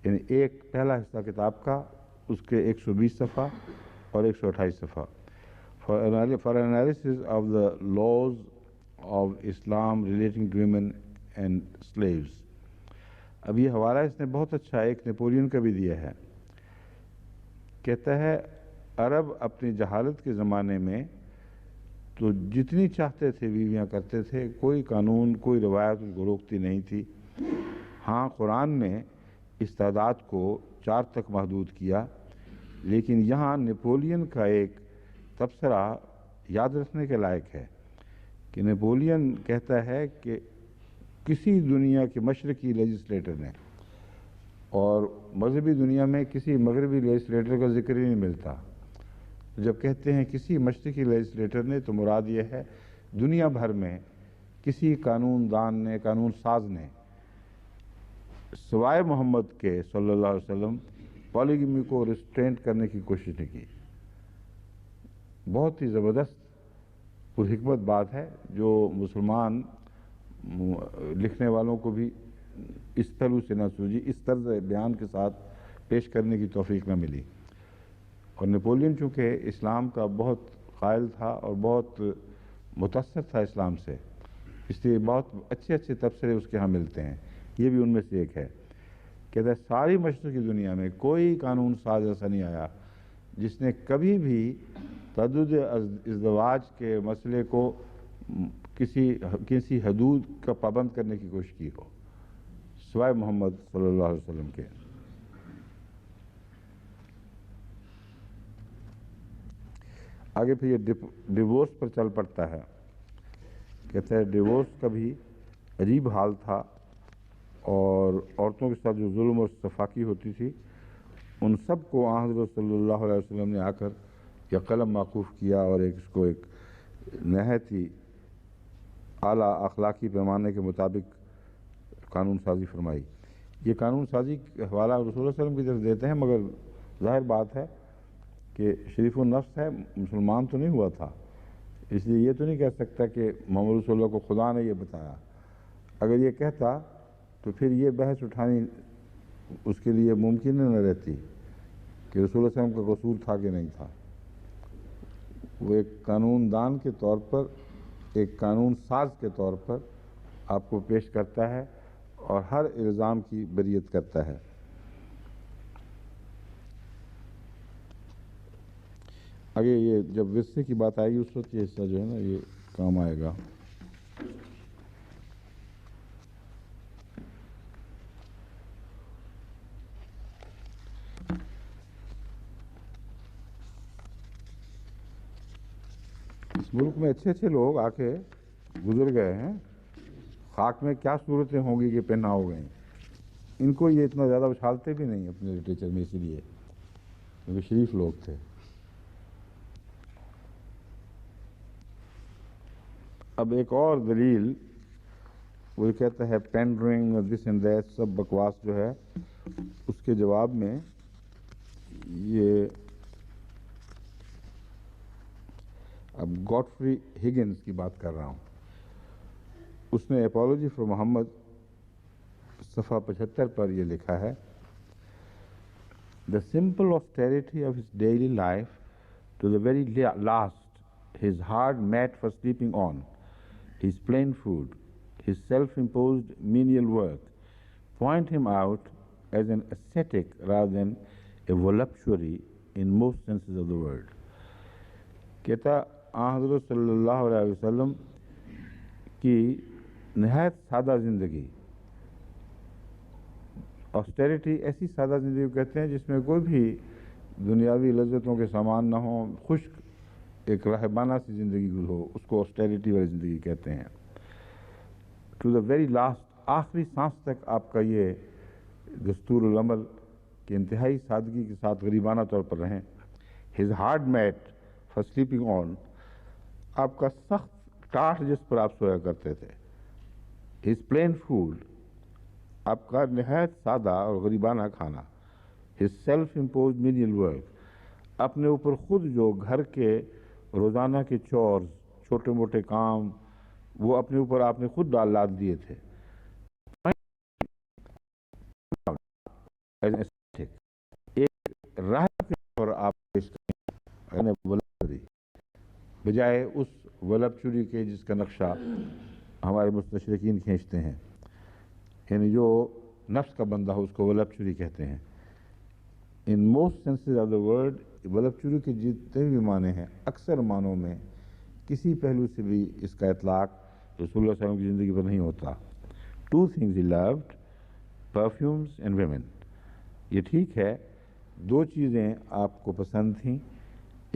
یعنی ایک پہلا حصہ کتاب کا, اس کے 120 صفحہ, اور 128 صفحہ. For analysis of the laws of Islam relating to women and slaves. اب یہ حوالہ اس نے بہت اچھا ایک نیپولین کا بھی دیا ہے. کہتا ہے عرب اپنی جہالت کے زمانے میں تو جتنی چاہتے تھے بیویاں کرتے تھے، کوئی قانون کوئی روایت ان کو روکتی نہیں تھی. ہاں قرآن نے اس تعداد کو 4 تک محدود کیا، لیکن یہاں نیپولین کا ایک تبصرہ یاد رکھنے کے لائق ہے کہ نیپولین کہتا ہے کہ کسی دنیا کے مشرقی لیجسلیٹر نے، اور مذہبی دنیا میں کسی مغربی لیجسلیٹر کا ذکر ہی نہیں ملتا. جب کہتے ہیں کسی مشرقی لیجسلیٹر نے تو مراد یہ ہے دنیا بھر میں کسی قانون دان نے، قانون ساز نے سوائے محمد کے صلی اللہ علیہ وسلم پالیگمی کو ریسٹرینٹ کرنے کی کوشش نہیں کی. بہت ہی زبردست پر حکمت بات ہے جو مسلمان لکھنے والوں کو بھی اس پہلو سے نہ سوجی، اس طرز بیان کے ساتھ پیش کرنے کی توفیق نہ ملی. اور نیپولین چونکہ اسلام کا بہت قائل تھا اور بہت متاثر تھا اسلام سے، اس لیے بہت اچھے اچھے تبصرے اس کے ہاں ملتے ہیں. یہ بھی ان میں سے ایک ہے. کہتا ہے ساری مشرقی دنیا میں کوئی قانون ساز ایسا نہیں آیا جس نے کبھی بھی تعدد ازدواج کے مسئلے کو کسی حدود کا پابند کرنے کی کوشش کی ہو، سوائے محمد صلی اللہ علیہ وسلم کے. آگے پھر یہ ڈیورس پر چل پڑتا ہے. کہتا ہے ڈیورس کا بھی عجیب حال تھا، اور عورتوں کے ساتھ جو ظلم اور سفاکی ہوتی تھی ان سب کو حضرت صلی اللہ علیہ وسلم نے آ کر یہ قلم موقوف کیا اور اس کو ایک نہایت ہی اعلیٰ اخلاقی پیمانے کے مطابق قانون سازی فرمائی. یہ قانون سازی کا حوالہ رسول اللہ علیہ وسلم کی طرف دیتے ہیں، مگر ظاہر بات ہے کہ شریف النفس ہے، مسلمان تو نہیں ہوا تھا، اس لیے یہ تو نہیں کہہ سکتا کہ محمد رسول اللہ کو خدا نے یہ بتایا. اگر یہ کہتا تو پھر یہ بحث اٹھانی اس کے لیے ممکن نہ رہتی کہ رسول اللہ علیہ وسلم کا قصور تھا کہ نہیں تھا. وہ ایک قانون دان کے طور پر، ایک قانون ساز کے طور پر آپ کو پیش کرتا ہے اور ہر الزام کی بریت کرتا ہے. آگے یہ جب ورثے کی بات آئے گی اس وقت یہ حصہ جو ہے نا یہ کام آئے گا. اس ملک میں اچھے اچھے لوگ آ کے گزر گئے ہیں، خاک میں کیا صورتیں ہوں گی کہ پہنا ہو گئیں. ان کو یہ اتنا زیادہ اچھالتے بھی نہیں اپنے لٹریچر میں، اسی لیے کیونکہ شریف لوگ تھے. اب ایک اور دلیل وہ کہتا ہے پینڈرنگ اور دس اینڈ دیٹ سب بکواس جو ہے، اس کے جواب میں یہ اب گاڈفری ہگنز کی بات کر رہا ہوں. اس نے اپولوجی فار محمد صفحہ 75 پر یہ لکھا ہے: The simple austerity of his daily life to the very last, his hard mat for sleeping on, his plain food, his self-imposed menial work, point him out as an ascetic rather than a voluptuary in most senses of the word. کہتا حضرت صلی اللہ علیہ وسلم کی نہایت سادہ زندگی، آسٹیریٹی ایسی سادہ زندگی کہتے ہیں جس میں کوئی بھی دنیاوی لذتوں کے سامان نہ ہوں، خشک ایک راہبانہ سی زندگی ہو، اس کو آسٹیریٹی والی زندگی کہتے ہیں. ٹو دا ویری لاسٹ، آخری سانس تک آپ کا یہ دستور العمل کہ انتہائی سادگی کے ساتھ غریبانہ طور پر رہیں. His hard mat for sleeping on, آپ کا سخت ٹاٹ جس پر آپ سویا کرتے تھے. ہز پلین فوڈ، آپ کا نہایت سادہ اور غریبانہ کھانا. ہز سیلف امپوزڈ مینیل ورک، اپنے اوپر خود جو گھر کے روزانہ کے چورز، چھوٹے موٹے کام، وہ اپنے اوپر آپ نے خود لاد دیے تھے. ایک راہ کے طور آپ پیش کریں ولب بجائے اس ولب چوری کے جس کا نقشہ ہمارے مستشرقین کھینچتے ہیں، یعنی جو نفس کا بندہ ہو اس کو ولب چوری کہتے ہیں۔ In most senses of the word ولب چوری کے جتنے بھی معنی ہیں اکثر معنوں میں کسی پہلو سے بھی اس کا اطلاق رسول اللہ صلی اللہ علیہ وسلم کی زندگی پر نہیں ہوتا۔ Two things he loved, perfumes and women. یہ ٹھیک ہے، دو چیزیں آپ کو پسند تھیں،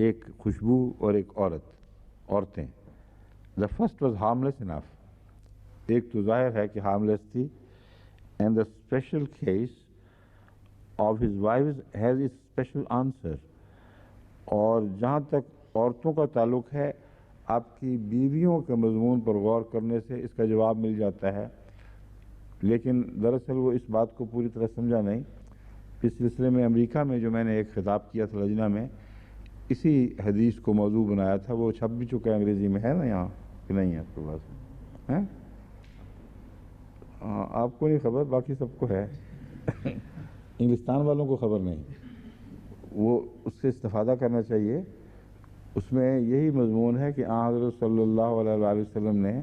ایک خوشبو اور ایک عورتیں۔ دا فرسٹ واز ہارملیس انف، ایک تو ظاہر ہے کہ ہارملیس تھی، and the special case of his wives has it special answer. اور جہاں تک عورتوں کا تعلق ہے، آپ کی بیویوں کے مضمون پر غور کرنے سے اس کا جواب مل جاتا ہے، لیکن دراصل وہ اس بات کو پوری طرح سمجھا نہیں۔ اس سلسلے میں امریکہ میں جو میں نے ایک خطاب کیا تھا لجنہ میں، اسی حدیث کو موضوع بنایا تھا، وہ چھپ بھی چکا ہے، انگریزی میں ہے نا یہاں کہ نہیں ہے آپ کے پاس؟ ہیں؟ آپ کو نہیں خبر، باقی سب کو ہے، انگلستان والوں کو خبر نہیں، وہ اس سے استفادہ کرنا چاہیے۔ اس میں یہی مضمون ہے کہ آن حضرت صلی اللہ علیہ وآلہ وسلم نے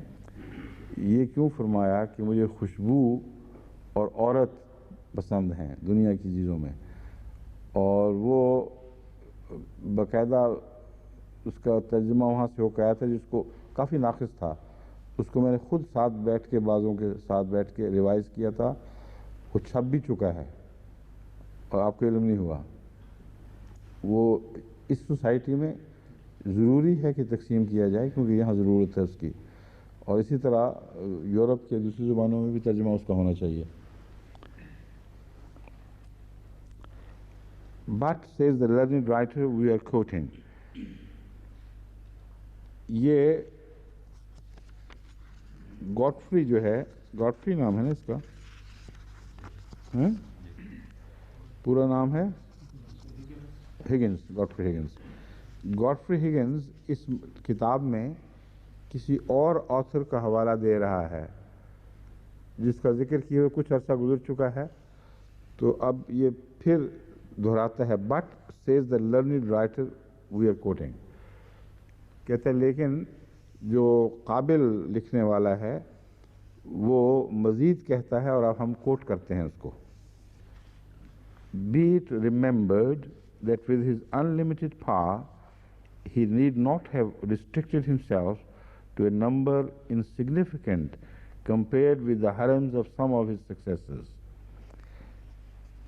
یہ کیوں فرمایا کہ مجھے خوشبو اور عورت پسند ہیں دنیا کی چیزوں میں، اور وہ باقاعدہ اس کا ترجمہ وہاں سے ہو کے آیا تھا جس کو کافی ناقص تھا، اس کو میں نے خود ساتھ بیٹھ کے بعضوں کے ساتھ بیٹھ کے ریوائز کیا تھا، وہ چھپ بھی چکا ہے اور آپ کو علم نہیں ہوا۔ وہ اس سوسائٹی میں ضروری ہے کہ تقسیم کیا جائے کیونکہ یہاں ضرورت ہے اس کی، اور اسی طرح یورپ کے دوسری زبانوں میں بھی ترجمہ اس کا ہونا چاہیے۔ But says the learned writer we are quoting، یہ گاڈفری جو ہے، گاڈفری نام ہے نا اس کا، پورا نام ہے ہگنس، گاڈفری ہگنس۔ گاڈفری ہگنس اس کتاب میں کسی اور آتھر کا حوالہ دے رہا ہے جس کا ذکر کیے ہوئے کچھ عرصہ گزر چکا ہے، تو اب یہ پھر دہراتا ہے۔ But says the learned writer we are quoting, کہتا ہے لیکن جو قابل لکھنے والا ہے وہ مزید کہتا ہے، اور اب ہم کوٹ کرتے ہیں اس کو۔ Be it remembered that with his unlimited power he need not have restricted himself to a number insignificant compared with the harems of some of his successors۔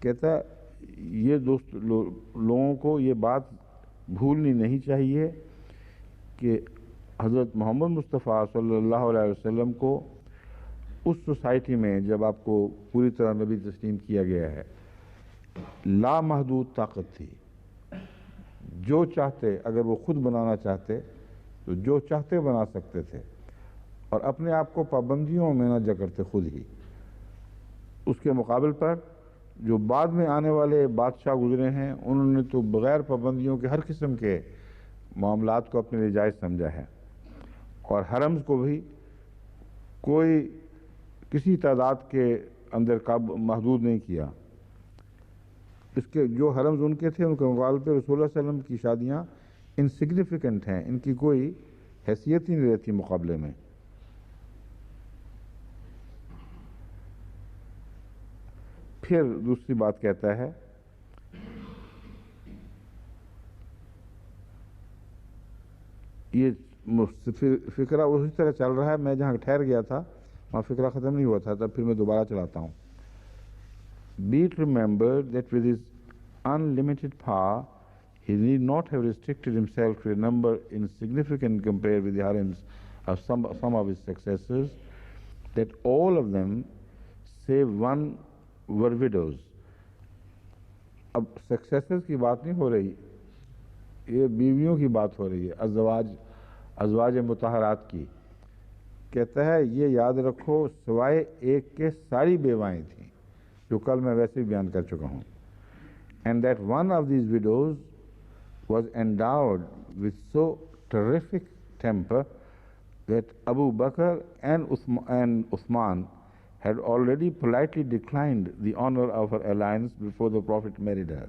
کہتا ہے یہ دوست لوگوں کو یہ بات بھولنی نہیں چاہیے کہ حضرت محمد مصطفیٰ صلی اللہ علیہ وسلم کو اس سوسائٹی میں جب آپ کو پوری طرح نبی تسلیم کیا گیا ہے، لامحدود طاقت تھی، جو چاہتے اگر وہ خود بنانا چاہتے تو جو چاہتے بنا سکتے تھے، اور اپنے آپ کو پابندیوں میں نہ جکڑتے خود ہی۔ اس کے مقابل پر جو بعد میں آنے والے بادشاہ گزرے ہیں انہوں نے تو بغیر پابندیوں کے ہر قسم کے معاملات کو اپنے لیے جائز سمجھا ہے، اور حرمز کو بھی کوئی کسی تعداد کے اندر محدود نہیں کیا۔ اس کے جو حرمز ان کے تھے ان کے مقابلے پہ رسول اللہ صلی اللہ علیہ وسلم کی شادیاں انسگنیفیکنٹ ہیں، ان کی کوئی حیثیت ہی نہیں رہتی مقابلے میں۔ پھر دوسری بات کہتا ہے، یہ فقرہ اسی طرح چل رہا ہے، میں جہاں ٹھہر گیا تھا وہاں فقرہ ختم نہیں ہوا تھا، تب پھر میں دوبارہ چلاتا ہوں۔ Be it remembered that with his unlimited power he need not have restricted himself to a number insignificant compared with the harems of some of his successors, that all of them save one were widows۔ اب successors کی بات نہیں ہو رہی، یہ بیویوں کی بات ہو رہی ہے، ازواج مطہرات کی۔ کہتا ہے یہ یاد رکھو سوائے ایک کے ساری بیوائیں تھیں، جو کل میں ویسے بھی بیان کر چکا ہوں۔ And that one of these widows was endowed with so terrific temper that Abu Bakr and Uthman had already politely declined the honor of her alliance before the Prophet married her۔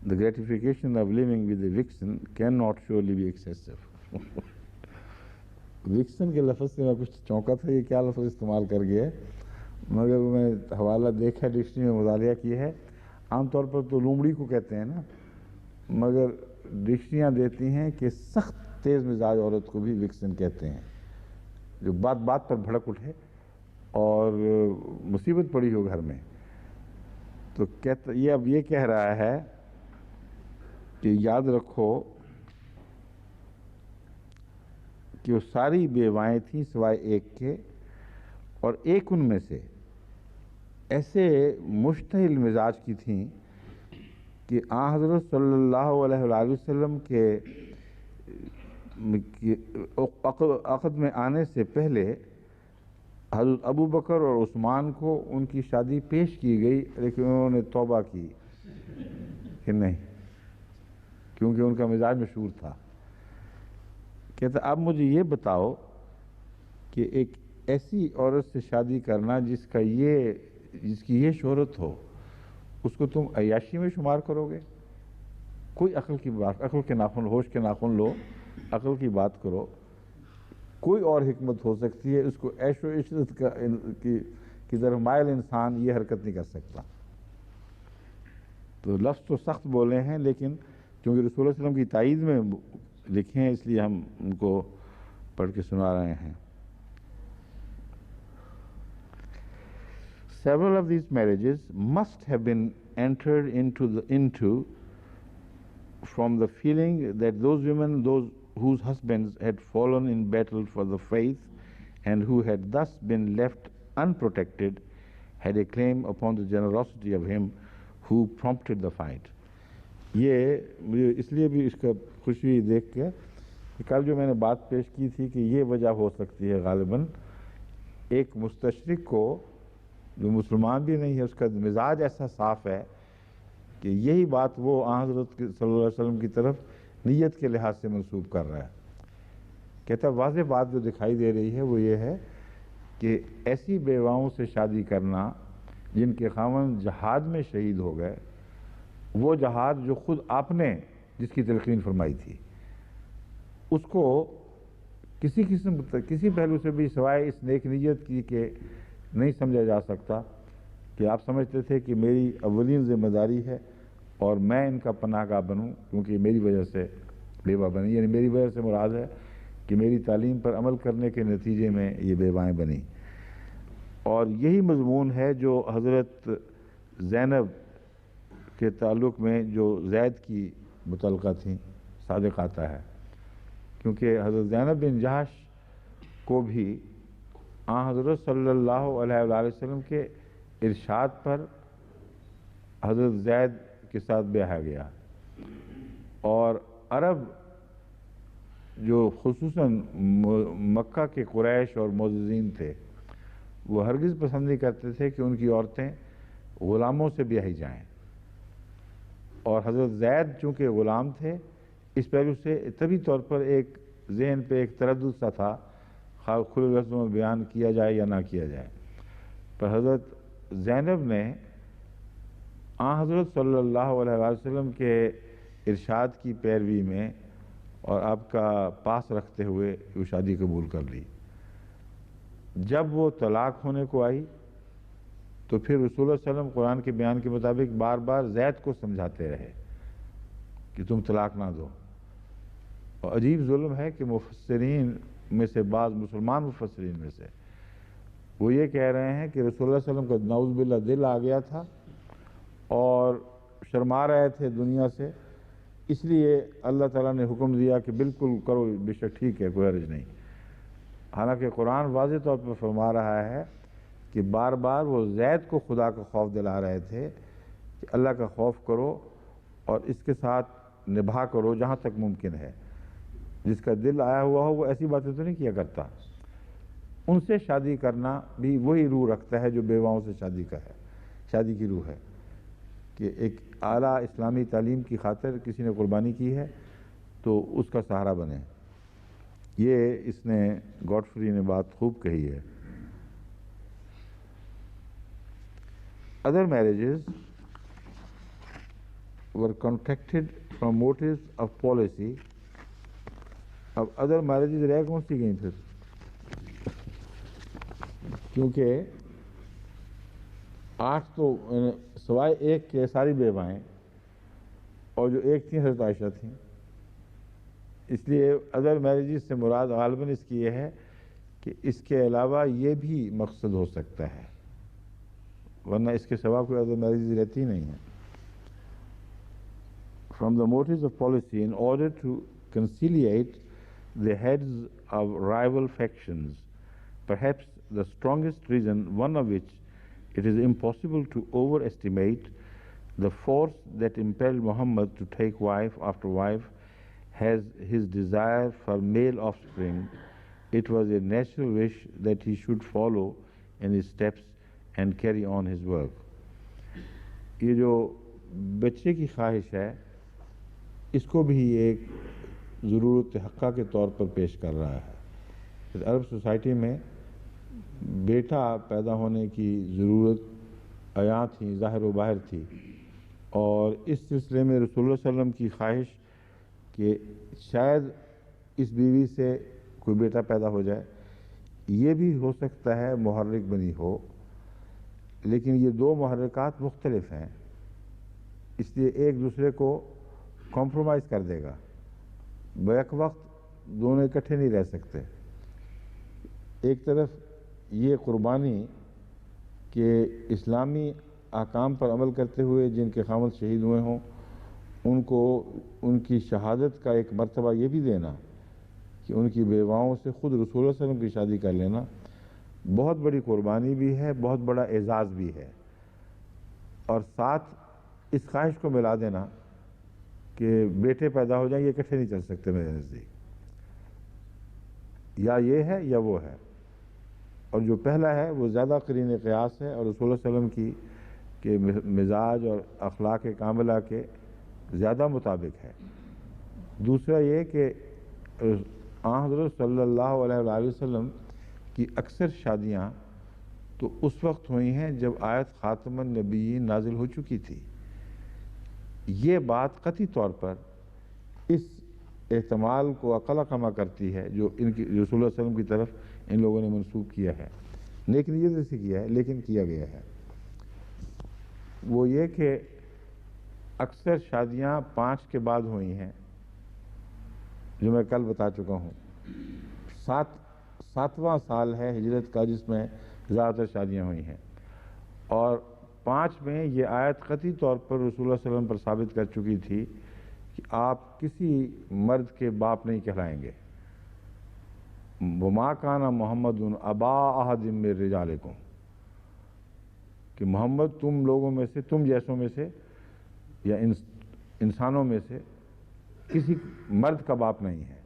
the gratification of living with a vixen cannot surely be excessive. Vixen کے لفظ سے میں کچھ چونکا تھا، یہ کیا لفظ استعمال کر گیا ہے، مگر میں حوالہ دیکھا ڈکشنری میں مطالعہ کی ہے. عام طور پر تو لومڑی کو کہتے ہیں نا، مگر ڈکشنریاں دیتی ہیں کہ سخت تیز مزاج عورت کو بھی وکسن کہتے ہیں، جو بات بات پر بھڑک اٹھے اور مصیبت پڑی ہو گھر میں. تو کہتا یہ اب یہ کہہ رہا ہے کہ یاد رکھو کہ وہ ساری بیوائیں تھیں سوائے ایک کے، اور ایک ان میں سے ایسے مشتعل مزاج کی تھیں کہ آن حضرت صلی اللہ علیہ وآلہ وسلم کے عقد میں آنے سے پہلے حضرت ابو بکر اور عثمان کو ان کی شادی پیش کی گئی، لیکن انہوں نے توبہ کی کہ نہیں، کیونکہ ان کا مزاج مشہور تھا. کہتا اب مجھے یہ بتاؤ کہ ایک ایسی عورت سے شادی کرنا جس کی یہ شہرت ہو، اس کو تم عیاشی میں شمار کرو گے؟ کوئی عقل کی بات، عقل کے ناخن، ہوش کے ناخن لو، عقل کی بات کرو. کوئی اور حکمت ہو سکتی ہے، اس کو عیش و عشرت کی طرف مائل انسان یہ حرکت نہیں کر سکتا. تو لفظ تو سخت بولے ہیں، لیکن چونکہ رسول اللہ علیہ وسلم کی تائید میں لکھے ہیں، اس لیے ہم ان کو پڑھ کے سنا رہے ہیں. Several of these marriages must have been entered into from the feeling that those women, those whose husbands had fallen in battle for the faith and who had thus been left unprotected, had a claim upon the generosity of him who prompted the fight. یہ مجھے اس لیے بھی اس کا خوشی دیکھ کے کہ کل جو میں نے بات پیش کی تھی کہ یہ وجہ ہو سکتی ہے غالباً ایک مستشرق کو جو مسلمان بھی نہیں ہے، اس کا مزاج ایسا صاف ہے کہ یہی بات وہ آن حضرت صلی اللہ علیہ وسلم کی طرف نیت کے لحاظ سے منسوب کر رہا ہے. کہتا واضح بات جو دکھائی دے رہی ہے وہ یہ ہے کہ ایسی بیواؤں سے شادی کرنا جن کے خاوند جہاد میں شہید ہو گئے، وہ جہاد جو خود آپ نے جس کی تلقین فرمائی تھی، اس کو کسی پہلو سے بھی سوائے اس نیک نیت کی کہ نہیں سمجھا جا سکتا کہ آپ سمجھتے تھے کہ میری اولین ذمہ داری ہے اور میں ان کا پناہ گاہ بنوں کیونکہ میری وجہ سے بیوہ بنی، یعنی میری وجہ سے مراد ہے کہ میری تعلیم پر عمل کرنے کے نتیجے میں یہ بیوائیں بنیں. اور یہی مضمون ہے جو حضرت زینب کے تعلق میں جو زید کی متعلقہ تھیں صادق آتا ہے، کیونکہ حضرت زینب بن جہش کو بھی آن حضرت صلی اللہ علیہ وآلہ وسلم کے ارشاد پر حضرت زید کے ساتھ بیاہا گیا. اور عرب جو خصوصاً مکہ کے قریش اور معززین تھے، وہ ہرگز پسند نہیں کرتے تھے کہ ان کی عورتیں غلاموں سے بیاہی جائیں. اور حضرت زید چونکہ غلام تھے، اس پہلو سے طبی طور پر ایک ذہن پہ ایک تردد سا تھا، کھلے لفظوں میں بیان کیا جائے یا نہ کیا جائے. پر حضرت زینب نے آن حضرت صلی اللہ علیہ وآلہ وسلم کے ارشاد کی پیروی میں اور آپ کا پاس رکھتے ہوئے وہ شادی قبول کر لی. جب وہ طلاق ہونے کو آئی تو پھر رسول اللہ صلی اللہ علیہ وسلم قرآن کے بیان کے مطابق بار بار زید کو سمجھاتے رہے کہ تم طلاق نہ دو. اور عجیب ظلم ہے کہ مفسرین میں سے بعض مسلمان مفسرین میں سے وہ یہ کہہ رہے ہیں کہ رسول اللہ صلی اللہ علیہ وسلم کا نعوذ باللہ دل آ گیا تھا اور شرما رہے تھے دنیا سے، اس لیے اللہ تعالیٰ نے حکم دیا کہ بالکل کرو، بے شک ٹھیک ہے، کوئی حرج نہیں. حالانکہ قرآن واضح طور پر فرما رہا ہے کہ بار بار وہ زید کو خدا کا خوف دلا رہے تھے کہ اللہ کا خوف کرو اور اس کے ساتھ نبھا کرو جہاں تک ممکن ہے. جس کا دل آیا ہوا ہو وہ ایسی باتیں تو نہیں کیا کرتا. ان سے شادی کرنا بھی وہی روح رکھتا ہے جو بیواؤں سے شادی کا ہے. شادی کی روح ہے کہ ایک اعلیٰ اسلامی تعلیم کی خاطر کسی نے قربانی کی ہے تو اس کا سہارا بنے. یہ اس نے گاڈفری نے بات خوب کہی ہے. Other marriages were contracted from motives of policy. اب ادر میرجز رہ کون سی گئیں پھر؟ کیونکہ 8 تو سوائے ایک کے ساری بیوائیں، اور جو ایک تھیں حضرت عائشہ تھیں. اس لیے ادر میرجز سے مراد غالباً اس کی یہ ہے کہ اس کے علاوہ یہ بھی مقصد ہو سکتا ہے، ورنہ اس کے سوا کوئی ادر میرجز رہتی نہیں ہیں. From the motives of policy, in order to conciliate the heads of rival factions, perhaps the strongest reason, one of which it is impossible to overestimate, the force that impelled Muhammad to take wife after wife, has his desire for male offspring. It was a natural wish that he should follow in his steps and carry on his work. یہ جو بچے کی خواہش ہے، اس کو بھی ایک ضرورت حقہ کے طور پر پیش کر رہا ہے. عرب سوسائٹی میں بیٹا پیدا ہونے کی ضرورت عیاں تھی، ظاہر و باہر تھی، اور اس سلسلے میں رسول اللہ صلی اللہ علیہ وسلم کی خواہش کہ شاید اس بیوی سے کوئی بیٹا پیدا ہو جائے، یہ بھی ہو سکتا ہے محرک بنی ہو، لیکن یہ دو محرکات مختلف ہیں، اس لیے ایک دوسرے کو کمپرومائز کر دے گا. بیک وقت دونوں اکٹھے نہیں رہ سکتے. ایک طرف یہ قربانی کہ اسلامی احکام پر عمل کرتے ہوئے جن کے خاوند شہید ہوئے ہوں ان کو ان کی شہادت کا ایک مرتبہ یہ بھی دینا کہ ان کی بیواؤں سے خود رسول اللہ صلی اللہ علیہ وسلم کی شادی کر لینا، بہت بڑی قربانی بھی ہے، بہت بڑا اعزاز بھی ہے. اور ساتھ اس خواہش کو ملا دینا کہ بیٹے پیدا ہو جائیں، یہ اکٹھے نہیں چل سکتے میرے نزدیک، یا یہ ہے یا وہ ہے. اور جو پہلا ہے وہ زیادہ قرین قیاس ہے اور رسول اللہ صلی اللہ علیہ وسلم کی کے مزاج اور اخلاق کاملہ کے زیادہ مطابق ہے. دوسرا یہ کہ حضرت صلی اللہ علیہ وآلہ وسلم کی اکثر شادیاں تو اس وقت ہوئی ہیں جب آیت خاتم النبیین نازل ہو چکی تھی. یہ بات قطعی طور پر اس احتمال کو عقل کما کرتی ہے جو ان کی رسول اللہ صلی اللہ علیہ وسلم کی طرف ان لوگوں نے منسوب کیا ہے، نیک نیت سے کیا ہے لیکن کیا گیا ہے. وہ یہ کہ اکثر شادیاں 5 کے بعد ہوئی ہیں، جو میں کل بتا چکا ہوں. 7واں سال ہے ہجرت کا جس میں زیادہ تر شادیاں ہوئی ہیں، اور 5 میں یہ آیت قطعی طور پر رسول اللہ صلی اللہ علیہ وسلم پر ثابت کر چکی تھی کہ آپ کسی مرد کے باپ نہیں کہلائیں گے. وَمَا كَانَ مُحَمَّدٌ أَبَا أَحَدٍ مِّن رِجَالِكُمْ، کہ محمد تم لوگوں میں سے، تم جیسوں میں سے یا انسانوں میں سے کسی مرد کا باپ نہیں ہے.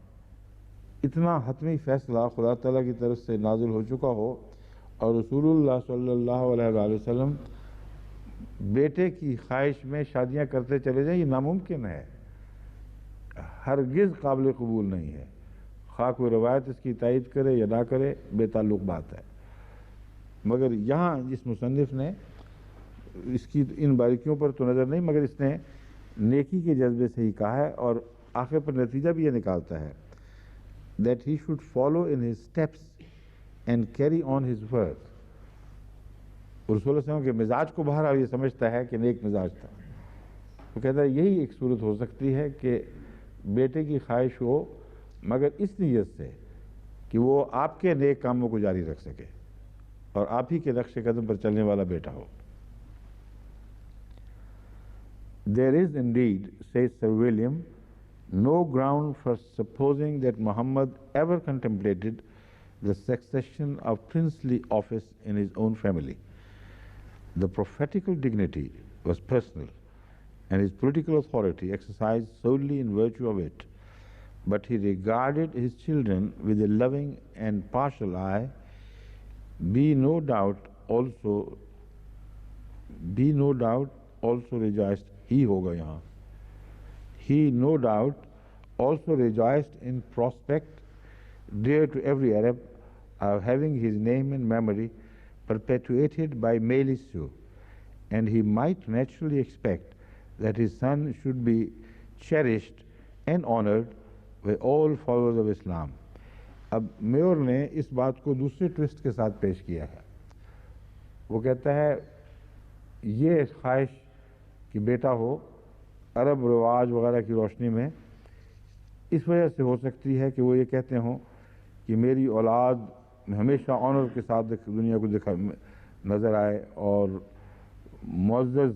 اتنا حتمی فیصلہ خدا تعالیٰ کی طرف سے نازل ہو چکا ہو اور رسول اللہ صلی اللہ علیہ وآلہ وسلم بیٹے کی خواہش میں شادیاں کرتے چلے جائیں، یہ ناممکن ہے، ہرگز قابل قبول نہیں ہے. خواہ کوئی روایت اس کی تائید کرے یا نہ کرے، بے تعلق بات ہے. مگر یہاں جس مصنف نے اس کی ان باریکیوں پر تو نظر نہیں، مگر اس نے نیکی کے جذبے سے ہی کہا ہے، اور آخر پر نتیجہ بھی یہ نکالتا ہے that he should follow in his steps and carry on his work. رسول اللہ صلی اللہ علیہ وسلم کے مزاج کو بہرحال یہ سمجھتا ہے کہ نیک مزاج تھا. وہ کہتا ہے یہی ایک صورت ہو سکتی ہے کہ بیٹے کی خواہش ہو مگر اس نیت سے کہ وہ آپ کے نیک کاموں کو جاری رکھ سکے اور آپ ہی کے نقش قدم پر چلنے والا بیٹا ہو. There is indeed, says Sir William, no ground for supposing that Muhammad ever contemplated the succession of princely office in his own family. The prophetical dignity was personal, and his political authority exercised solely in virtue of it. But he regarded his children with a loving and partial eye. Be no doubt also rejoiced. He hoga yahan. He no doubt also rejoiced in prospect dear to every Arab of having his name and memory perpetuated by male issue, and he might naturally expect that his son should be cherished and honored by all followers of Islam. اب میور نے اس بات کو دوسرے toast کے ساتھ پیش کیا ہے. وہ کہتا ہے یہ خواہش کہ بیٹا ہو عرب رواج وغیرہ کی روشنی میں اس وجہ سے ہو سکتی ہے کہ وہ یہ کہتے ہوں کہ میری اولاد میں ہمیشہ آنر کے ساتھ دنیا کو نظر آئے اور معزز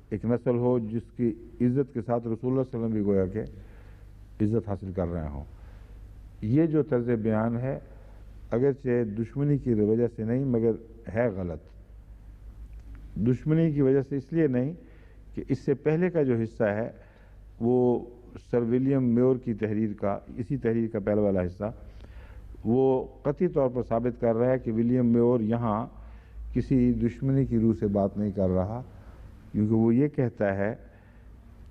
ایک نسل ہو جس کی عزت کے ساتھ رسول اللہ صلی اللہ علیہ وسلم بھی گویا کہ عزت حاصل کر رہے ہوں. یہ جو طرز بیان ہے اگرچہ دشمنی کی وجہ سے نہیں مگر ہے غلط. دشمنی کی وجہ سے اس لیے نہیں کہ اس سے پہلے کا جو حصہ ہے وہ سر ولیم میور کی تحریر کا اسی تحریر کا پہلا والا حصہ وہ قطعی طور پر ثابت کر رہا ہے کہ ولیم میور یہاں کسی دشمنی کی روح سے بات نہیں کر رہا, کیونکہ وہ یہ کہتا ہے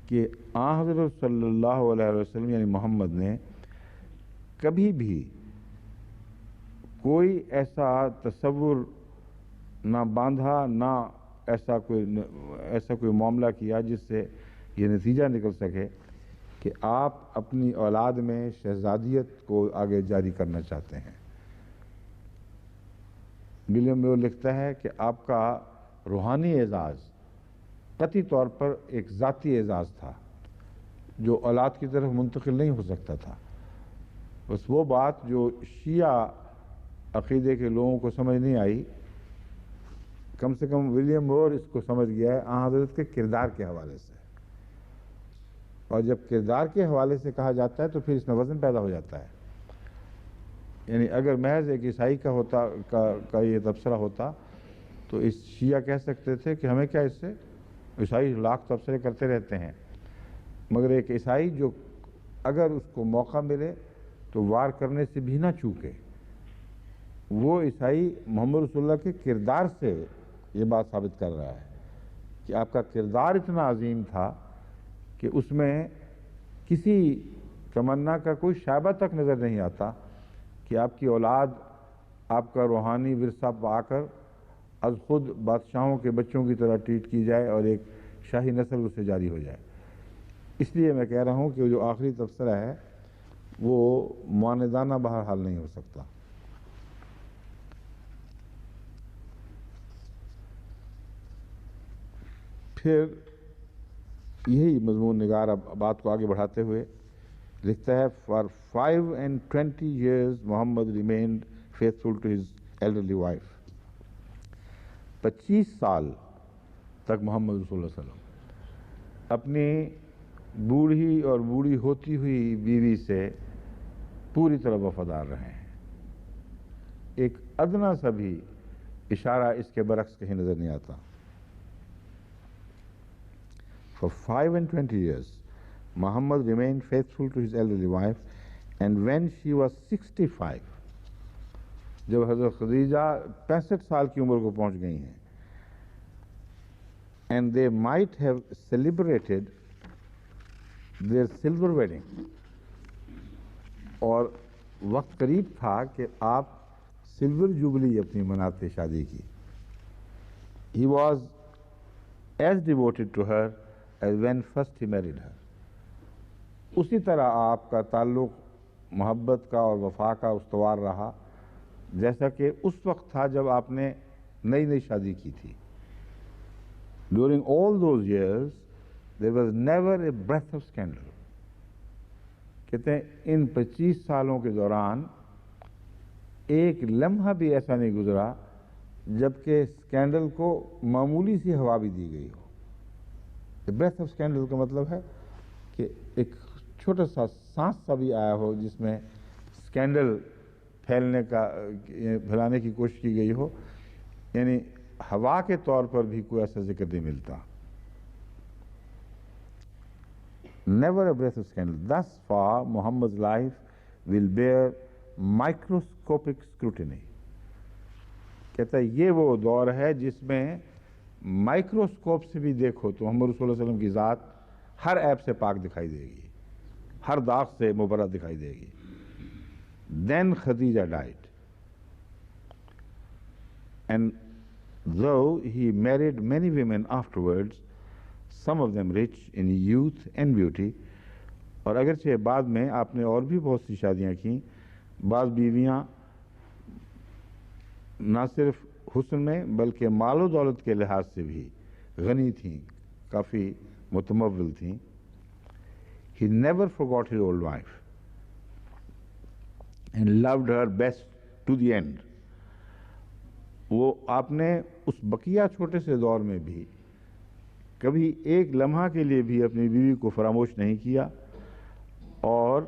کہ آن حضرت صلی اللہ علیہ وسلم یعنی محمد نے کبھی بھی کوئی ایسا تصور نہ باندھا نہ ایسا کوئی معاملہ کیا جس سے یہ نتیجہ نکل سکے کہ آپ اپنی اولاد میں شہزادیت کو آگے جاری کرنا چاہتے ہیں. ولیم میور لکھتا ہے کہ آپ کا روحانی اعزاز قطعی طور پر ایک ذاتی اعزاز تھا جو اولاد کی طرف منتقل نہیں ہو سکتا تھا. بس وہ بات جو شیعہ عقیدے کے لوگوں کو سمجھ نہیں آئی, کم سے کم ولیم میور اس کو سمجھ گیا ہے آن حضرت کے کردار کے حوالے سے. اور جب کردار کے حوالے سے کہا جاتا ہے تو پھر اس میں وزن پیدا ہو جاتا ہے. یعنی اگر محض ایک عیسائی کا یہ تبصرہ ہوتا تو اس شیعہ کہہ سکتے تھے کہ ہمیں کیا اس سے, عیسائی لاکھ تبصرے کرتے رہتے ہیں. مگر ایک عیسائی جو اگر اس کو موقع ملے تو وار کرنے سے بھی نہ چوکے, وہ عیسائی محمد رسول اللہ کے کردار سے یہ بات ثابت کر رہا ہے کہ آپ کا کردار اتنا عظیم تھا کہ اس میں کسی تمنا کا کوئی شائبہ تک نظر نہیں آتا کہ آپ کی اولاد آپ کا روحانی ورثہ پا کر از خود بادشاہوں کے بچوں کی طرح ٹریٹ کی جائے اور ایک شاہی نسل اس سے جاری ہو جائے. اس لیے میں کہہ رہا ہوں کہ جو آخری تبصرہ ہے وہ معاندانہ بہرحال نہیں ہو سکتا. پھر یہی مضمون نگار اب بات کو آگے بڑھاتے ہوئے لکھتا ہے for 25 years Mohammed remained faithful to his elderly wife. 25 سال تک محمد رسول اللہ صلی اللہ علیہ وسلم اپنی بوڑھی اور بوڑھی ہوتی ہوئی بیوی سے پوری طرح وفادار رہے ہیں. ایک ادنا سا بھی اشارہ اس کے برعکس کہیں نظر نہیں آتا. For 25 years, Muhammad remained faithful to his elderly wife, and when she was 65, جب حضرت خدیجہ 65 سال کی عمر کو پہنچ گئی ہیں, and they might have celebrated their silver wedding, اور وقت قریب تھا کہ آپ سلور جوبلی اپنی مناتے شادی کی. He was as devoted to her as when first he married her. اسی طرح آپ کا تعلق محبت کا اور وفا کا استوار رہا جیسا کہ اس وقت تھا جب آپ نے نئی نئی شادی کی تھی. During all those years, there was never a breath of scandal. کہتے ہیں ان 25 سالوں کے دوران ایک لمحہ بھی ایسا نہیں گزرا جبکہ اسکینڈل کو معمولی سی ہوا بھی دی گئی ہو. بریتھ آف اسکینڈل کا مطلب ہے کہ ایک چھوٹا سا سانس سا بھی آیا ہو جس میں اسکینڈل پھیلانے کی کوشش کی گئی ہو, یعنی ہوا کے طور پر بھی کوئی ایسا ذکر نہیں ملتا. Never a breath of scandal. Thus far, Muhammad's life will bear microscopic scrutiny. کہتا ہے یہ وہ دور ہے جس میں مائکروسکوپ سے بھی دیکھو تو محمد رسول اللہ علیہ وسلم کی ذات ہر عیب سے پاک دکھائی دے گی, ہر داغ سے مبرہ دکھائی دے گی. Then Khadija died. And though he married many women afterwards, some of them rich in youth and beauty. اور اگرچہ بعد میں آپ نے اور بھی بہت سی شادیاں کیں، بعض بیویاں نہ صرف حسن میں بلکہ مال و دولت کے لحاظ سے بھی غنی تھیں، کافی متمول تھیں. He never forgot his old wife and loved her best to the end. وہ آپ نے اس بقیہ چھوٹے سے دور میں بھی کبھی ایک لمحہ کے لیے بھی اپنی بیوی کو فراموش نہیں کیا اور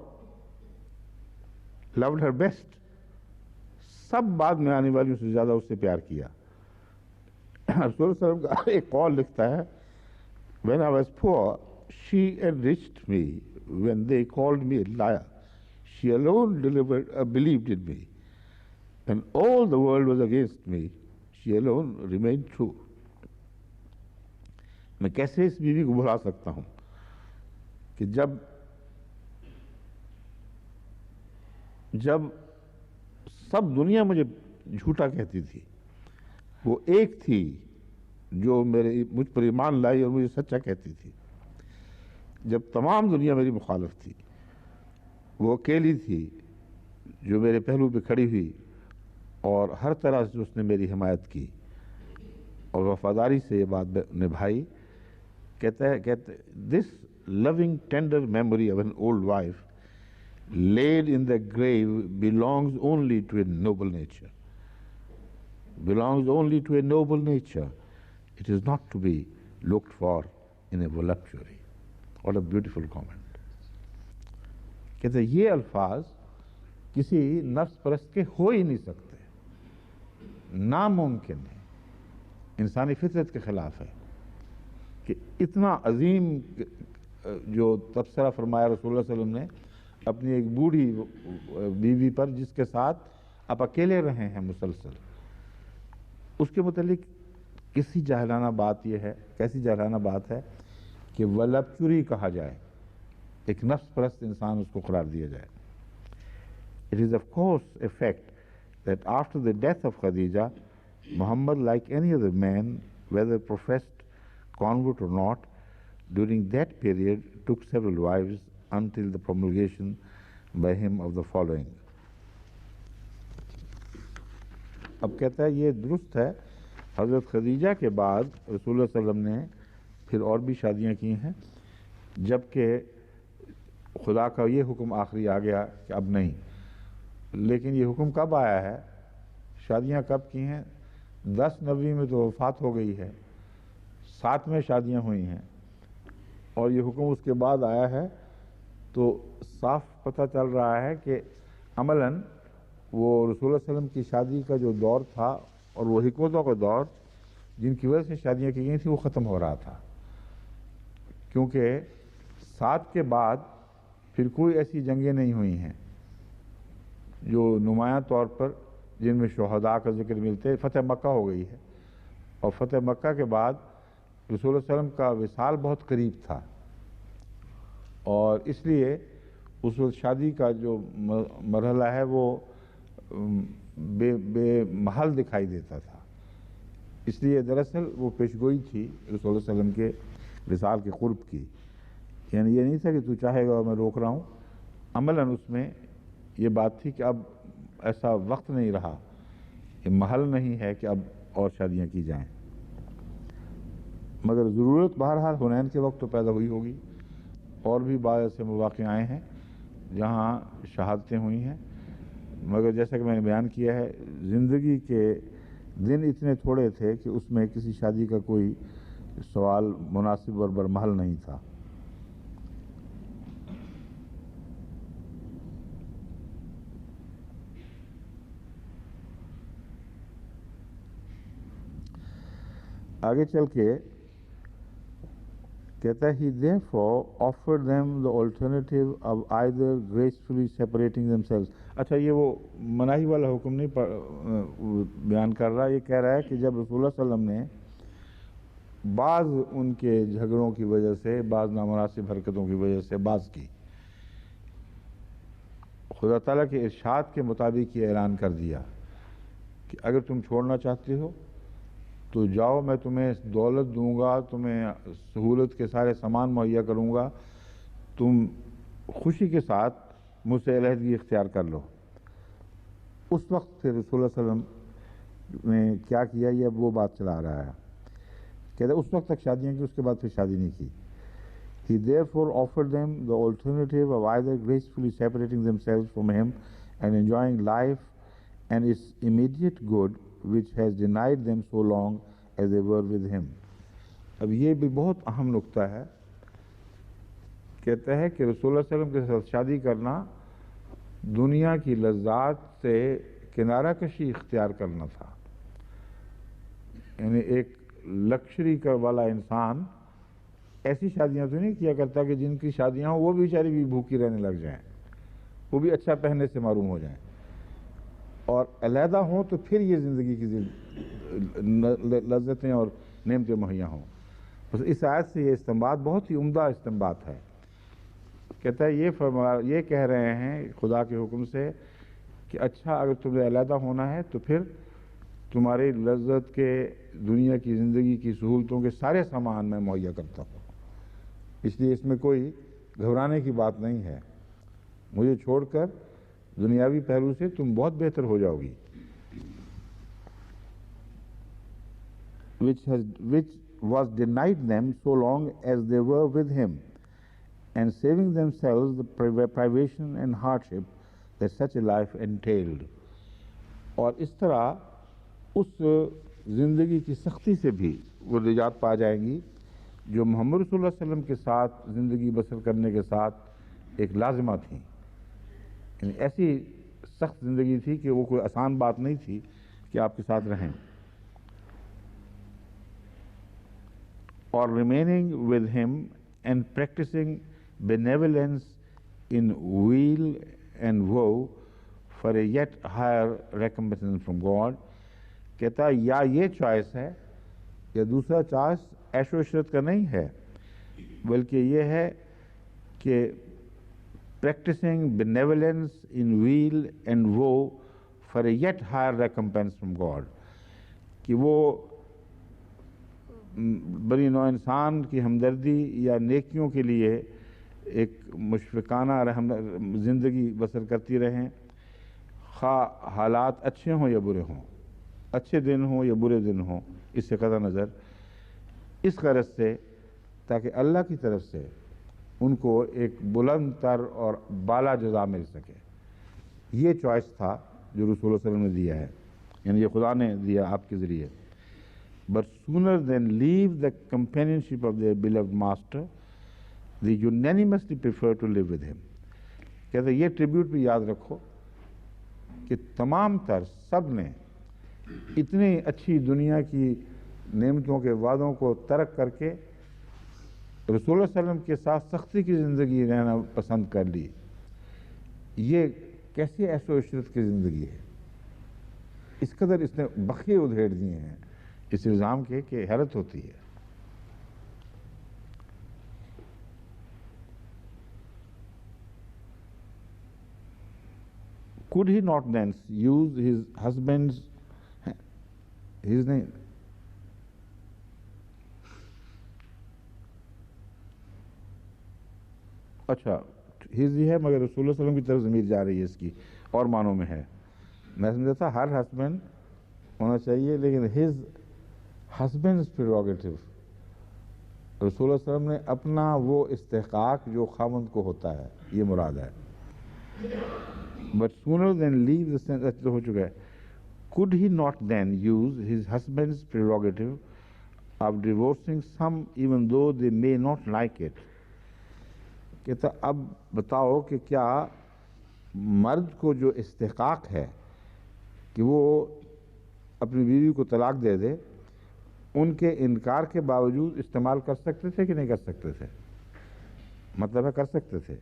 loved her best. سب بعد میں آنے والیوں سے زیادہ اس سے پیار کیا. رسول صلی اللہ علیہ وسلم کا ایک قول لکھتا ہے when I was poor she enriched me when they called me a liar. She alone believed in me. When all the world was against me, she alone remained true. میں کیسے اس بیوی کو بھلا سکتا ہوں کہ جب سب دنیا مجھے جھوٹا کہتی تھی، وہ ایک تھی جو مجھ پر ایمان لائی اور مجھے سچا کہتی تھی. جب تمام دنیا میری مخالف تھی، وہ اکیلی تھی جو میرے پہلو پہ کھڑی ہوئی اور ہر طرح سے اس نے میری حمایت کی اور وفاداری سے یہ بات نبھائی. کہتے this loving tender memory of an old wife laid in the grave belongs only to a noble nature. Belongs only to a noble nature. It is not to be looked for in a voluptuary. What a beautiful comment. کہتے یہ الفاظ کسی نفس پرست کے ہو ہی نہیں سکتے، ناممکن ہے، انسانی فطرت کے خلاف ہے کہ اتنا عظیم جو تبصرہ فرمایا رسول اللہ صلی اللہ علیہ وسلم نے اپنی ایک بوڑھی بیوی پر جس کے ساتھ آپ اکیلے رہے ہیں مسلسل، اس کے متعلق کیسی جاہلانہ بات ہے کہ ولپچوری کہا جائے، ایک نفس پرست انسان اس کو قرار دیا جائے. It is of course a fact that after the death of Khadija, Muhammad, like any other man, whether professed convert or not, during that period took several wives until the promulgation by him of the following. اب کہتا ہے یہ درست ہے، حضرت خدیجہ کے بعد رسول اللہ صلی اللہ علیہ وسلم نے پھر اور بھی شادیاں کی ہیں، جبکہ خدا کا یہ حکم آخری آ گیا کہ اب نہیں. لیکن یہ حکم کب آیا ہے؟ شادیاں کب کی ہیں؟ 10 نویں میں تو وفات ہو گئی ہے، 7 میں شادیاں ہوئی ہیں اور یہ حکم اس کے بعد آیا ہے. تو صاف پتہ چل رہا ہے کہ عملاً وہ رسول اللہ علیہ وسلم کی شادی کا جو دور تھا اور وہ حکمتوں کا دور جن کی وجہ سے شادیاں کی گئی تھیں وہ ختم ہو رہا تھا، کیونکہ 7 کے بعد پھر کوئی ایسی جنگیں نہیں ہوئی ہیں جو نمایاں طور پر جن میں شہداء کا ذکر ملتے. فتح مکہ ہو گئی ہے اور فتح مکہ کے بعد رسول اللہ علیہ وسلم کا وصال بہت قریب تھا اور اس لیے اس وقت شادی کا جو مرحلہ ہے وہ بے محل دکھائی دیتا تھا. اس لیے دراصل وہ پیشگوئی تھی رسول اللہ علیہ وسلم کے وصال کے قرب کی، یعنی یہ نہیں تھا کہ تو چاہے گا میں روک رہا ہوں. عملاً اس میں یہ بات تھی کہ اب ایسا وقت نہیں رہا، یہ محل نہیں ہے کہ اب اور شادیاں کی جائیں. مگر ضرورت بہرحال حنین کے وقت تو پیدا ہوئی ہوگی، اور بھی بعض ایسے مواقع آئے ہیں جہاں شہادتیں ہوئی ہیں. مگر جیسا کہ میں نے بیان کیا ہے زندگی کے دن اتنے تھوڑے تھے کہ اس میں کسی شادی کا کوئی سوال مناسب اور برمحل نہیں تھا. آگے چل کے کہتا ہے he therefore offered them the alternative of either gracefully separating themselves. اچھا یہ وہ مناہی والا حکم نہیں بیان کر رہا، یہ کہہ رہا ہے کہ جب رسول اللہ صلی اللہ علیہ وسلم نے بعض ان کے جھگڑوں کی وجہ سے، بعض نامناسب حرکتوں کی وجہ سے بعض کی، خدا تعالیٰ کے ارشاد کے مطابق یہ اعلان کر دیا کہ اگر تم چھوڑنا چاہتے ہو تو جاؤ میں تمہیں دولت دوں گا، تمہیں سہولت کے سارے سامان مہیا کروں گا، تم خوشی کے ساتھ مجھ سے علیحدگی اختیار کر لو۔ اس وقت پھر رسول اللہ صلی اللہ علیہ وسلم نے کیا کیا، یہ اب وہ بات چلا رہا ہے، کہتے ہیں اس وقت تک شادیاں کی، اس کے بعد پھر شادی نہیں کی۔ He therefore offered them the alternative of either gracefully separating themselves from him and enjoying life and its immediate good, which has denied them so long as they were with him۔ اب یہ بھی بہت اہم نقطہ ہے، کہتا ہے کہ رسول اللہ صلی اللہ علیہ وسلم کے ساتھ شادی کرنا دنیا کی لذات سے کنارہ کشی اختیار کرنا تھا۔ یعنی ایک لکشری والا انسان ایسی شادیاں تو نہیں کیا کرتا کہ جن کی شادیاں ہوں وہ بھی بیچاری بھی بھوکی رہنے لگ جائیں، وہ بھی اچھا پہننے سے محروم ہو جائیں، اور علیحدہ ہوں تو پھر یہ زندگی کی لذتیں اور نعمتیں مہیا ہوں۔ بس اس آیت سے یہ استنباط بہت ہی عمدہ استنباط ہے، کہتا ہے یہ کہہ رہے ہیں خدا کے حکم سے کہ اچھا اگر تمہیں علیحدہ ہونا ہے تو پھر تمہاری لذت کے دنیا کی زندگی کی سہولتوں کے سارے سامان میں مہیا کرتا ہوں، اس لیے اس میں کوئی گھبرانے کی بات نہیں ہے، مجھے چھوڑ کر دنیاوی پہلو سے تم بہت بہتر ہو جاؤ گی۔ which was denied them so long as they were with him, and saving themselves the privation and hardship that such a life entailed۔ اور اس طرح اس زندگی کی سختی سے بھی وہ نجات پا جائیں گی جو محمد رسول اللہ صلی اللہ علیہ وسلم کے ساتھ زندگی بسر کرنے کے ساتھ ایک لازمہ تھیں، یعنی ایسی سخت زندگی تھی کہ وہ کوئی آسان بات نہیں تھی کہ آپ کے ساتھ رہیں۔ اور remaining with him and practicing benevolence in weal and woe for a yet higher recompense from God۔ کہتا ہے یا یہ چوائس ہے یا دوسرا چوائس عیش و عشرت کا نہیں ہے، بلکہ یہ ہے کہ practicing benevolence in weal and woe for a yet higher recompense from God، کہ وہ بنی نوع انسان کی ہمدردی یا نیکیوں کے لیے ایک مشفقانہ زندگی بسر کرتی رہیں، خواہ حالات اچھے ہوں یا برے ہوں، اچھے دن ہوں یا برے دن ہوں، اس سے قطع نظر، اس غرض سے تاکہ اللہ کی طرف سے ان کو ایک بلند تر اور بالا جزا مل سکے۔ یہ چوائس تھا جو رسول اللہ صلی اللہ علیہ وسلم نے دیا ہے، یعنی یہ خدا نے دیا آپ کے ذریعے۔ But sooner than leave the companionship of their beloved master, they unanimously prefer to live with him۔ کہتے ہیں یہ ٹریبیوٹ بھی یاد رکھو کہ تمام تر سب نے اتنی اچھی دنیا کی نعمتوں کے وعدوں کو ترک کر کے رسول اللہ صلی اللہ علیہ وسلم کے ساتھ سختی کی زندگی رہنا پسند کر لی۔ یہ کیسی عیش و عشرت کی زندگی ہے، اس قدر اس نے بخیے ادھیڑ دیے ہیں اس الزام کے کہ حیرت ہوتی ہے۔ Could he not then use his husband's his name اچھا ہز ہی ہے مگر رسول اللہ صلی اللہ علیہ وسلم کی طرف ضمیر جا رہی ہے، اس کی اور معنوں میں ہے، میں سمجھا تھا ہر ہسبینڈ ہونا چاہیے، لیکن his husband's prerogative، رسول اللہ صلی اللہ علیہ وسلم نے اپنا وہ استحقاق جو خاوند کو ہوتا ہے یہ مراد ہے۔ But sooner than leave the sense اچھا ہو چکا ہے۔ Could he not then use his husband's prerogative of divorcing some even though they may not like it؟ کہتا اب بتاؤ کہ کیا مرد کو جو استحقاق ہے کہ وہ اپنی بیوی کو طلاق دے دے، ان کے انکار کے باوجود استعمال کر سکتے تھے کہ نہیں کر سکتے تھے؟ مطلب ہے کر سکتے تھے۔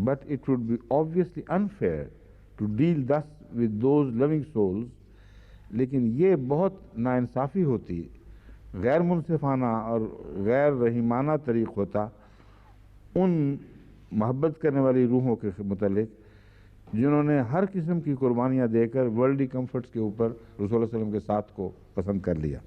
But it would be obviously unfair to deal thus with those loving souls، لیکن یہ بہت ناانصافی ہوتی، غیر منصفانہ اور غیر رحیمانہ طریق ہوتا ان محبت کرنے والی روحوں کے متعلق جنہوں نے ہر قسم کی قربانیاں دے کر ورلڈی کمفرٹس کے اوپر رسول اللہ صلی اللہ علیہ وسلم کے ساتھ کو پسند کر لیا۔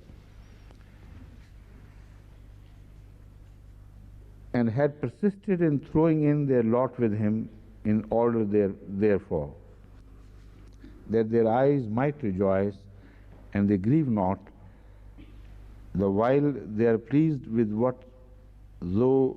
and had persisted in throwing in their lot with him in order therefore, that their eyes might rejoice, and they grieve not, the while they are pleased with what though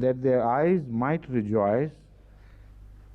that their eyes might rejoice,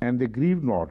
And they grieve not,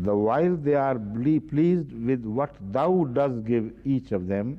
The while they are pleased with what thou does give each of them,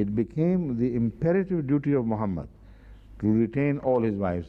It became the imperative duty of Muhammad to retain all his wives.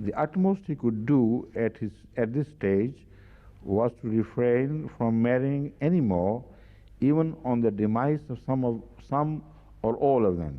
The utmost he could do at this stage was to refrain from marrying any more, even on the demise of some or all of them.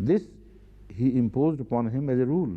This he imposed upon him as a rule.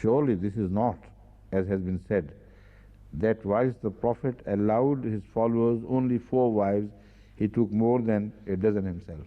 Surely this is not, as has been said, that whilst the Prophet allowed his followers only 4 wives, he took more than a dozen himself.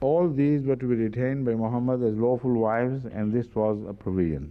All these were to be retained by Muhammad as lawful wives, and this was a provision.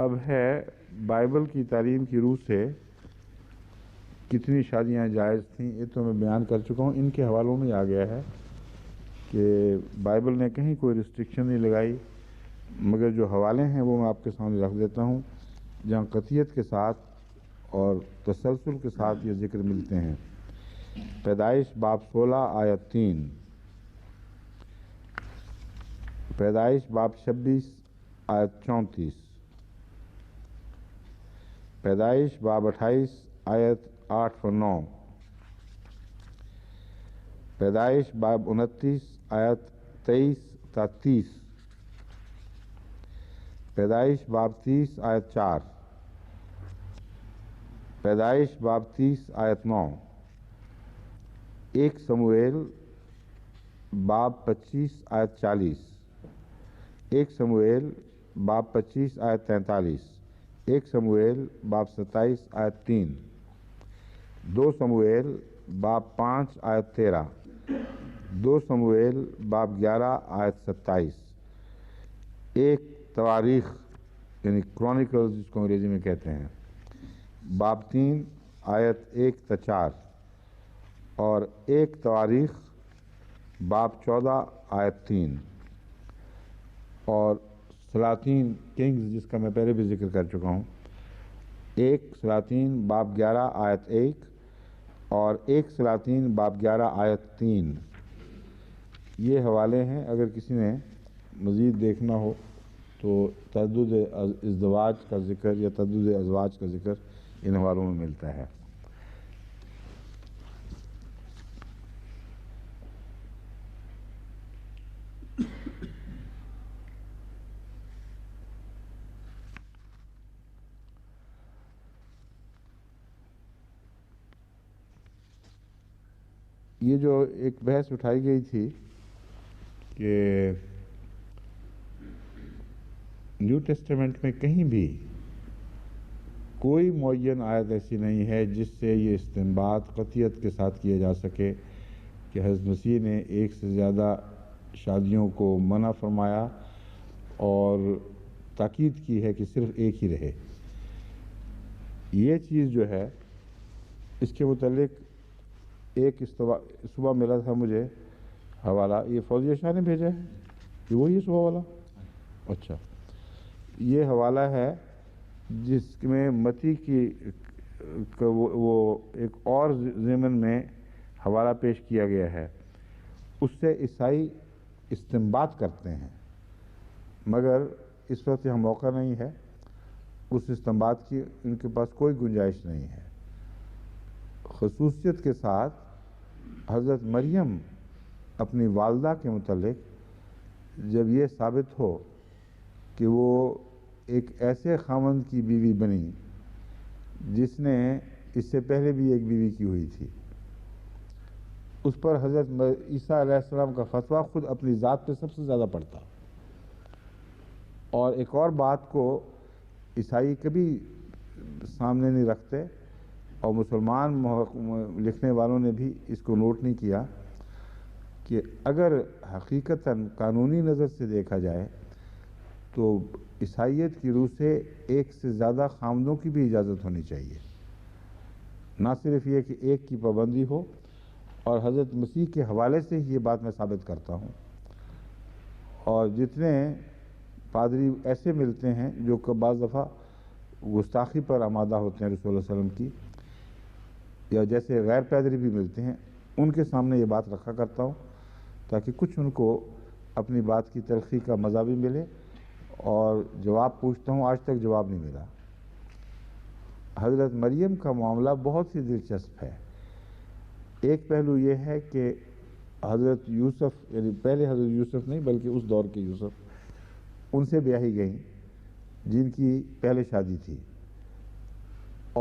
اب ہے Bible کی تعلیم کی روح سے کتنی شادیاں جائز تھیں، یہ تو میں بیان کر چکا ہوں. ان کے حوالوں میں آ گیا ہے کہ بائبل نے کہیں کوئی ریسٹرکشن نہیں لگائی، مگر جو حوالے ہیں وہ میں آپ کے سامنے رکھ دیتا ہوں جہاں قطعیت کے ساتھ اور تسلسل کے ساتھ یہ ذکر ملتے ہیں. پیدائش باب 16 آیت 3، پیدائش باب 26 آیت 34، پیدائش باب 28 آیت 8 و 9، پیدائش باب 29 آیت 23 تا 30، پیدائش باب 30 آیت 4، پیدائش باب 30 آیت 9، 1 سموئیل باب 25 آیت 40، 1 سموئیل باب 25 آیت 43، 1 سموئیل باب 27 آیت 3، 2 سموئیل باب 5 آیت 13، 2 سموئیل باب 11 آیت 27، 1 تواریخ یعنی کرونیکلز جس کو انگریزی میں کہتے ہیں باب 3 آیت 1 تا 4، اور 1 تواریخ باب 14 آیت 3، اور سلاطین کنگز جس کا میں پہلے بھی ذکر کر چکا ہوں 1 سلاطین باب 11 آیت 1 اور 1 سلاطین باب 11 آیت 3. یہ حوالے ہیں، اگر کسی نے مزید دیکھنا ہو تو تعدد ازدواج کا ذکر یا تعدد ازواج کا ذکر ان حوالوں میں ملتا ہے. یہ جو ایک بحث اٹھائی گئی تھی کہ نیو ٹیسٹمنٹ میں کہیں بھی کوئی معین آیت ایسی نہیں ہے جس سے یہ استنباط قطعیت کے ساتھ کیا جا سکے کہ حضرت مسیح نے ایک سے زیادہ شادیوں کو منع فرمایا اور تاکید کی ہے کہ صرف ایک ہی رہے. یہ چیز جو ہے اس کے متعلق ایک صبح ملا تھا مجھے حوالہ، یہ فوزیہ شاہ نے بھیجا ہے، یہ وہی صبح والا. اچھا، یہ حوالہ ہے جس میں متی کی وہ ایک اور ضمن میں حوالہ پیش کیا گیا ہے. اس سے عیسائی استنباط کرتے ہیں، مگر اس وقت یہاں موقع نہیں ہے، اس استنباط کی ان کے پاس کوئی گنجائش نہیں ہے. خصوصیت کے ساتھ حضرت مریم اپنی والدہ کے متعلق جب یہ ثابت ہو کہ وہ ایک ایسے خاوند کی بیوی بنی جس نے اس سے پہلے بھی ایک بیوی کی ہوئی تھی، اس پر حضرت عیسیٰ علیہ السلام کا فتویٰ خود اپنی ذات پہ سب سے زیادہ پڑتا. اور ایک اور بات کو عیسائی کبھی سامنے نہیں رکھتے اور مسلمان لکھنے والوں نے بھی اس کو نوٹ نہیں کیا کہ اگر حقیقتاً قانونی نظر سے دیکھا جائے تو عیسائیت کی روح سے ایک سے زیادہ خاوندوں کی بھی اجازت ہونی چاہیے، نہ صرف یہ کہ ایک کی پابندی ہو. اور حضرت مسیح کے حوالے سے ہی یہ بات میں ثابت کرتا ہوں. اور جتنے پادری ایسے ملتے ہیں جو کہ بعض دفعہ گستاخی پر آمادہ ہوتے ہیں رسول اللہ علیہ وسلم کی، یا جیسے غیر پادری بھی ملتے ہیں، ان کے سامنے یہ بات رکھا کرتا ہوں تاکہ کچھ ان کو اپنی بات کی تلخی کا مزہ بھی ملے. اور جواب پوچھتا ہوں، آج تک جواب نہیں ملا. حضرت مریم کا معاملہ بہت ہی دلچسپ ہے. ایک پہلو یہ ہے کہ حضرت یوسف، یعنی پہلے حضرت یوسف نہیں بلکہ اس دور کے یوسف، ان سے بیاہی گئیں جن کی پہلے شادی تھی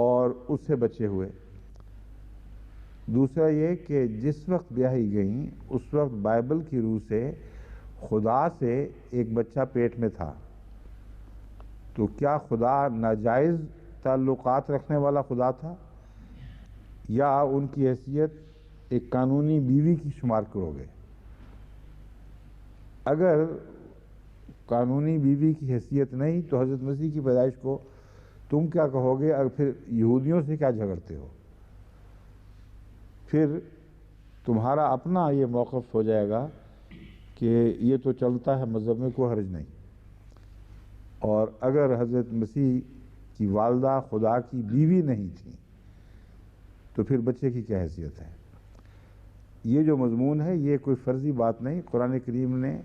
اور اس سے بچے ہوئے. دوسرا یہ کہ جس وقت بیاہی گئیں اس وقت بائبل کی روح سے خدا سے ایک بچہ پیٹ میں تھا. تو کیا خدا ناجائز تعلقات رکھنے والا خدا تھا یا ان کی حیثیت ایک قانونی بیوی کی شمار کرو گے؟ اگر قانونی بیوی کی حیثیت نہیں تو حضرت مسیح کی پیدائش کو تم کیا کہو گے؟ اور پھر یہودیوں سے کیا جھگڑتے ہو؟ پھر تمہارا اپنا یہ موقف ہو جائے گا کہ یہ تو چلتا ہے مذہب میں، کوئی حرج نہیں۔ اور اگر حضرت مسیح کی والدہ خدا کی بیوی نہیں تھی تو پھر بچے کی کیا حیثیت ہے؟ یہ جو مضمون ہے یہ کوئی فرضی بات نہیں، قرآن کریم نے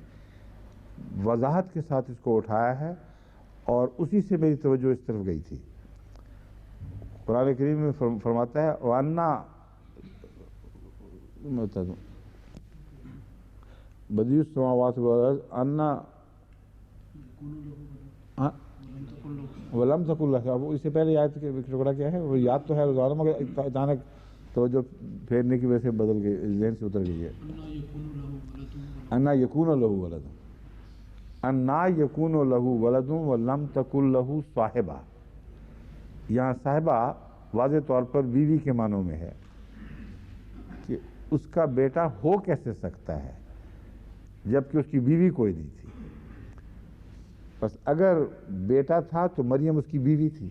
وضاحت کے ساتھ اس کو اٹھایا ہے اور اسی سے میری توجہ اس طرف گئی تھی۔ قرآن کریم میں فرماتا ہے وَأَنَّا بدیع السماوات والارض انا ولم تکن لہ، اب اس سے پہلے آیت کے ٹکڑا کیا ہے وہ یاد تو ہے روزانہ مگر اچانک توجہ پھیرنے کی وجہ سے بدل گئی، ذہن سے اتر گئی ہے۔ انا یکون لہ ولد، انا یکون لہ ولد ولم تکن لہ صاحبہ، یہاں صاحبہ واضح طور پر بیوی کے معنوں میں ہے کہ اس کا بیٹا ہو کیسے سکتا ہے جبکہ اس کی بیوی کوئی نہیں تھی۔ بس اگر بیٹا تھا تو مریم اس کی بیوی تھی،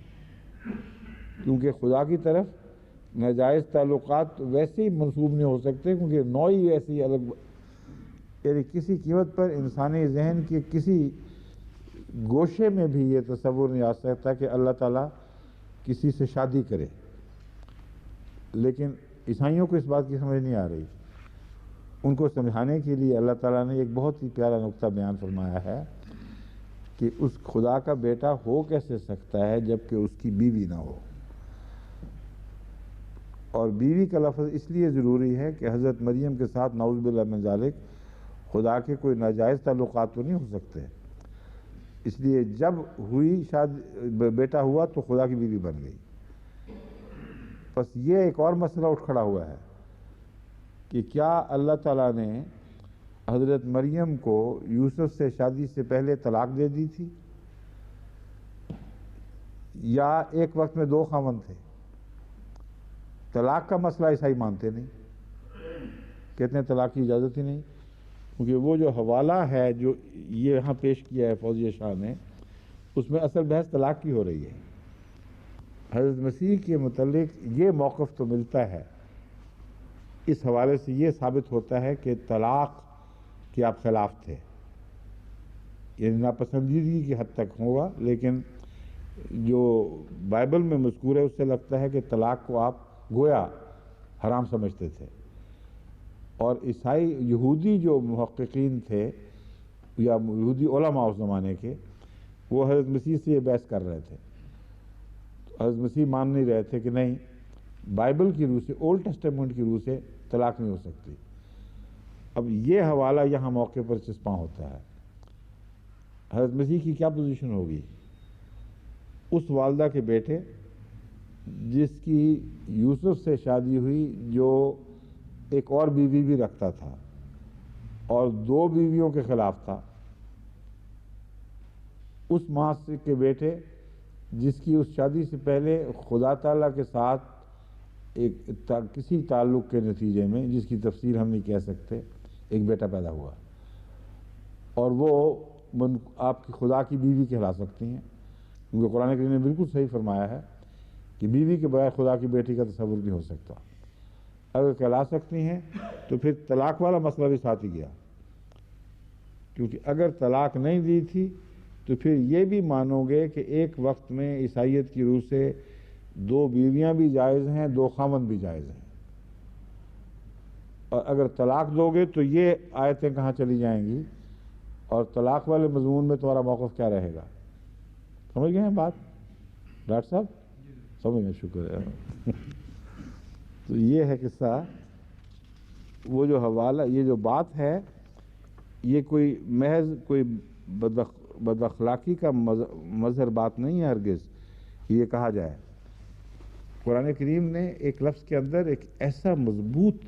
کیونکہ خدا کی طرف ناجائز تعلقات ویسے ہی منسوب نہیں ہو سکتے کیونکہ نوع ہی ایسی الگ، یعنی کسی قیمت پر انسانی ذہن کے کسی گوشے میں بھی یہ تصور نہیں آ سکتا کہ اللہ تعالیٰ کسی سے شادی کرے، لیکن عیسائیوں کو اس بات کی سمجھ نہیں آ رہی۔ ان کو سمجھانے کے لیے اللہ تعالیٰ نے ایک بہت ہی پیارا نقطہ بیان فرمایا ہے کہ اس خدا کا بیٹا ہو کیسے سکتا ہے جبکہ اس کی بیوی نہ ہو۔ اور بیوی کا لفظ اس لیے ضروری ہے کہ حضرت مریم کے ساتھ نعوذ باللہ من ذالک خدا کے کوئی ناجائز تعلقات تو نہیں ہو سکتے، اس لیے جب ہوئی شاید بیٹا ہوا تو خدا کی بیوی بن گئی۔ بس یہ ایک اور مسئلہ اٹھ کھڑا ہوا ہے کہ کیا اللہ تعالیٰ نے حضرت مریم کو یوسف سے شادی سے پہلے طلاق دے دی تھی یا ایک وقت میں دو خاوند تھے؟ طلاق کا مسئلہ عیسائی مانتے نہیں، کہتے ہیں طلاق کی اجازت ہی نہیں، کیونکہ وہ جو حوالہ ہے جو یہ یہاں پیش کیا ہے فوزیہ شاہ نے، اس میں اصل بحث طلاق کی ہو رہی ہے۔ حضرت مسیح کے متعلق یہ موقف تو ملتا ہے، اس حوالے سے یہ ثابت ہوتا ہے کہ طلاق کے آپ خلاف تھے، یعنی ناپسندیدگی کی حد تک ہوگا، لیکن جو بائبل میں مذکور ہے اس سے لگتا ہے کہ طلاق کو آپ گویا حرام سمجھتے تھے۔ اور عیسائی یہودی جو محققین تھے یا یہودی علماء اس زمانے کے، وہ حضرت مسیح سے یہ بحث کر رہے تھے، حضرت مسیح مان نہیں رہے تھے کہ نہیں، بائبل کی روح سے، اولڈ ٹیسٹمنٹ کی روح سے طلاق نہیں ہو سکتی۔ اب یہ حوالہ یہاں موقع پر چسپاں ہوتا ہے۔ حضرت مسیح کی کیا پوزیشن ہوگی؟ اس والدہ کے بیٹے جس کی یوسف سے شادی ہوئی جو ایک اور بیوی بھی رکھتا تھا اور دو بیویوں کے خلاف تھا، اس ماں کے بیٹے جس کی اس شادی سے پہلے خدا تعالیٰ کے ساتھ کسی تعلق کے نتیجے میں، جس کی تفسیر ہم نہیں کہہ سکتے، ایک بیٹا پیدا ہوا، اور وہ آپ کی خدا کی بیوی کہلا سکتی ہیں، کیونکہ قرآن کریم نے بالکل صحیح فرمایا ہے کہ بیوی کے بغیر خدا کی بیٹی کا تصور نہیں ہو سکتا۔ اگر کہلا سکتی ہیں تو پھر طلاق والا مسئلہ بھی ساتھ ہی گیا، کیونکہ اگر طلاق نہیں دی تھی تو پھر یہ بھی مانو گے کہ ایک وقت میں عیسائیت کی روح سے دو بیویاں بھی جائز ہیں، دو خاوند بھی جائز ہیں، اور اگر طلاق دو گے تو یہ آیتیں کہاں چلی جائیں گی، اور طلاق والے مضمون میں تمہارا موقف کیا رہے گا؟ سمجھ گئے ہیں بات ڈاکٹر صاحب؟ سمجھ گئے، شکر ہے۔ تو یہ ہے قصہ، وہ جو حوالہ، یہ جو بات ہے، یہ کوئی محض کوئی بد اخلاقی کا مظہر بات نہیں ہے ہرگز یہ کہا جائے۔ قرآن کریم نے ایک لفظ کے اندر ایک ایسا مضبوط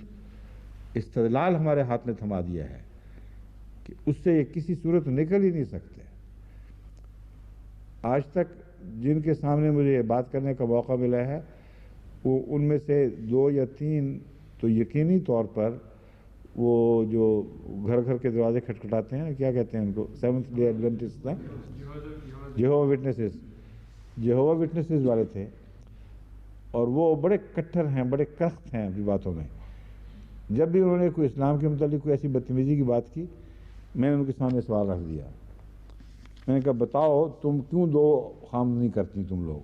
استدلال ہمارے ہاتھ میں تھما دیا ہے کہ اس سے یہ کسی صورت نکل ہی نہیں سکتے۔ آج تک جن کے سامنے مجھے یہ بات کرنے کا موقع ملا ہے، وہ ان میں سے 2 یا 3 تو یقینی طور پر وہ جو گھر گھر کے دروازے کھٹکھٹاتے ہیں، کیا کہتے ہیں ان کو، seventh day Adventist, جیہووا witnesses, جیہووا witnesses والے تھے، اور وہ بڑے کٹھر ہیں، بڑے سخت ہیں اپنی باتوں میں. جب بھی انہوں نے کوئی اسلام کے متعلق کوئی ایسی بدتمیزی کی بات کی، میں نے ان کے سامنے سوال رکھ دیا. میں نے کہا بتاؤ تم کیوں دو خام نہیں کرتی تم لوگ؟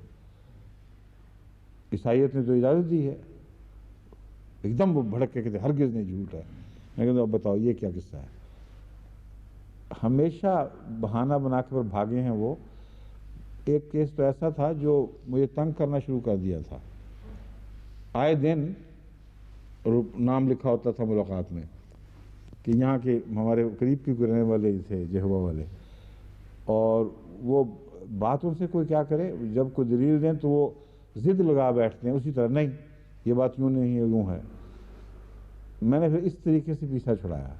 عیسائیت نے تو اجازت دی ہے. ایک دم وہ بھڑک کے کہتے ہرگز نہیں، جھوٹ ہے. میں کہتا ہوں اب بتاؤ یہ کیا قصہ ہے؟ ہمیشہ بہانہ بنا کے بھاگے ہیں وہ. ایک کیس تو ایسا تھا جو مجھے تنگ کرنا شروع کر دیا تھا. آئے دن نام لکھا ہوتا تھا ملاقات میں کہ یہاں کے ہمارے قریب کے رہنے والے تھے جیہووا والے، اور وہ بات ان سے کوئی کیا کرے، جب کوئی دلیل دیں تو وہ ضد لگا بیٹھتے ہیں اسی طرح، نہیں یہ بات یوں نہیں ہے یوں ہے. میں نے پھر اس طریقے سے پیچھا چھڑایا.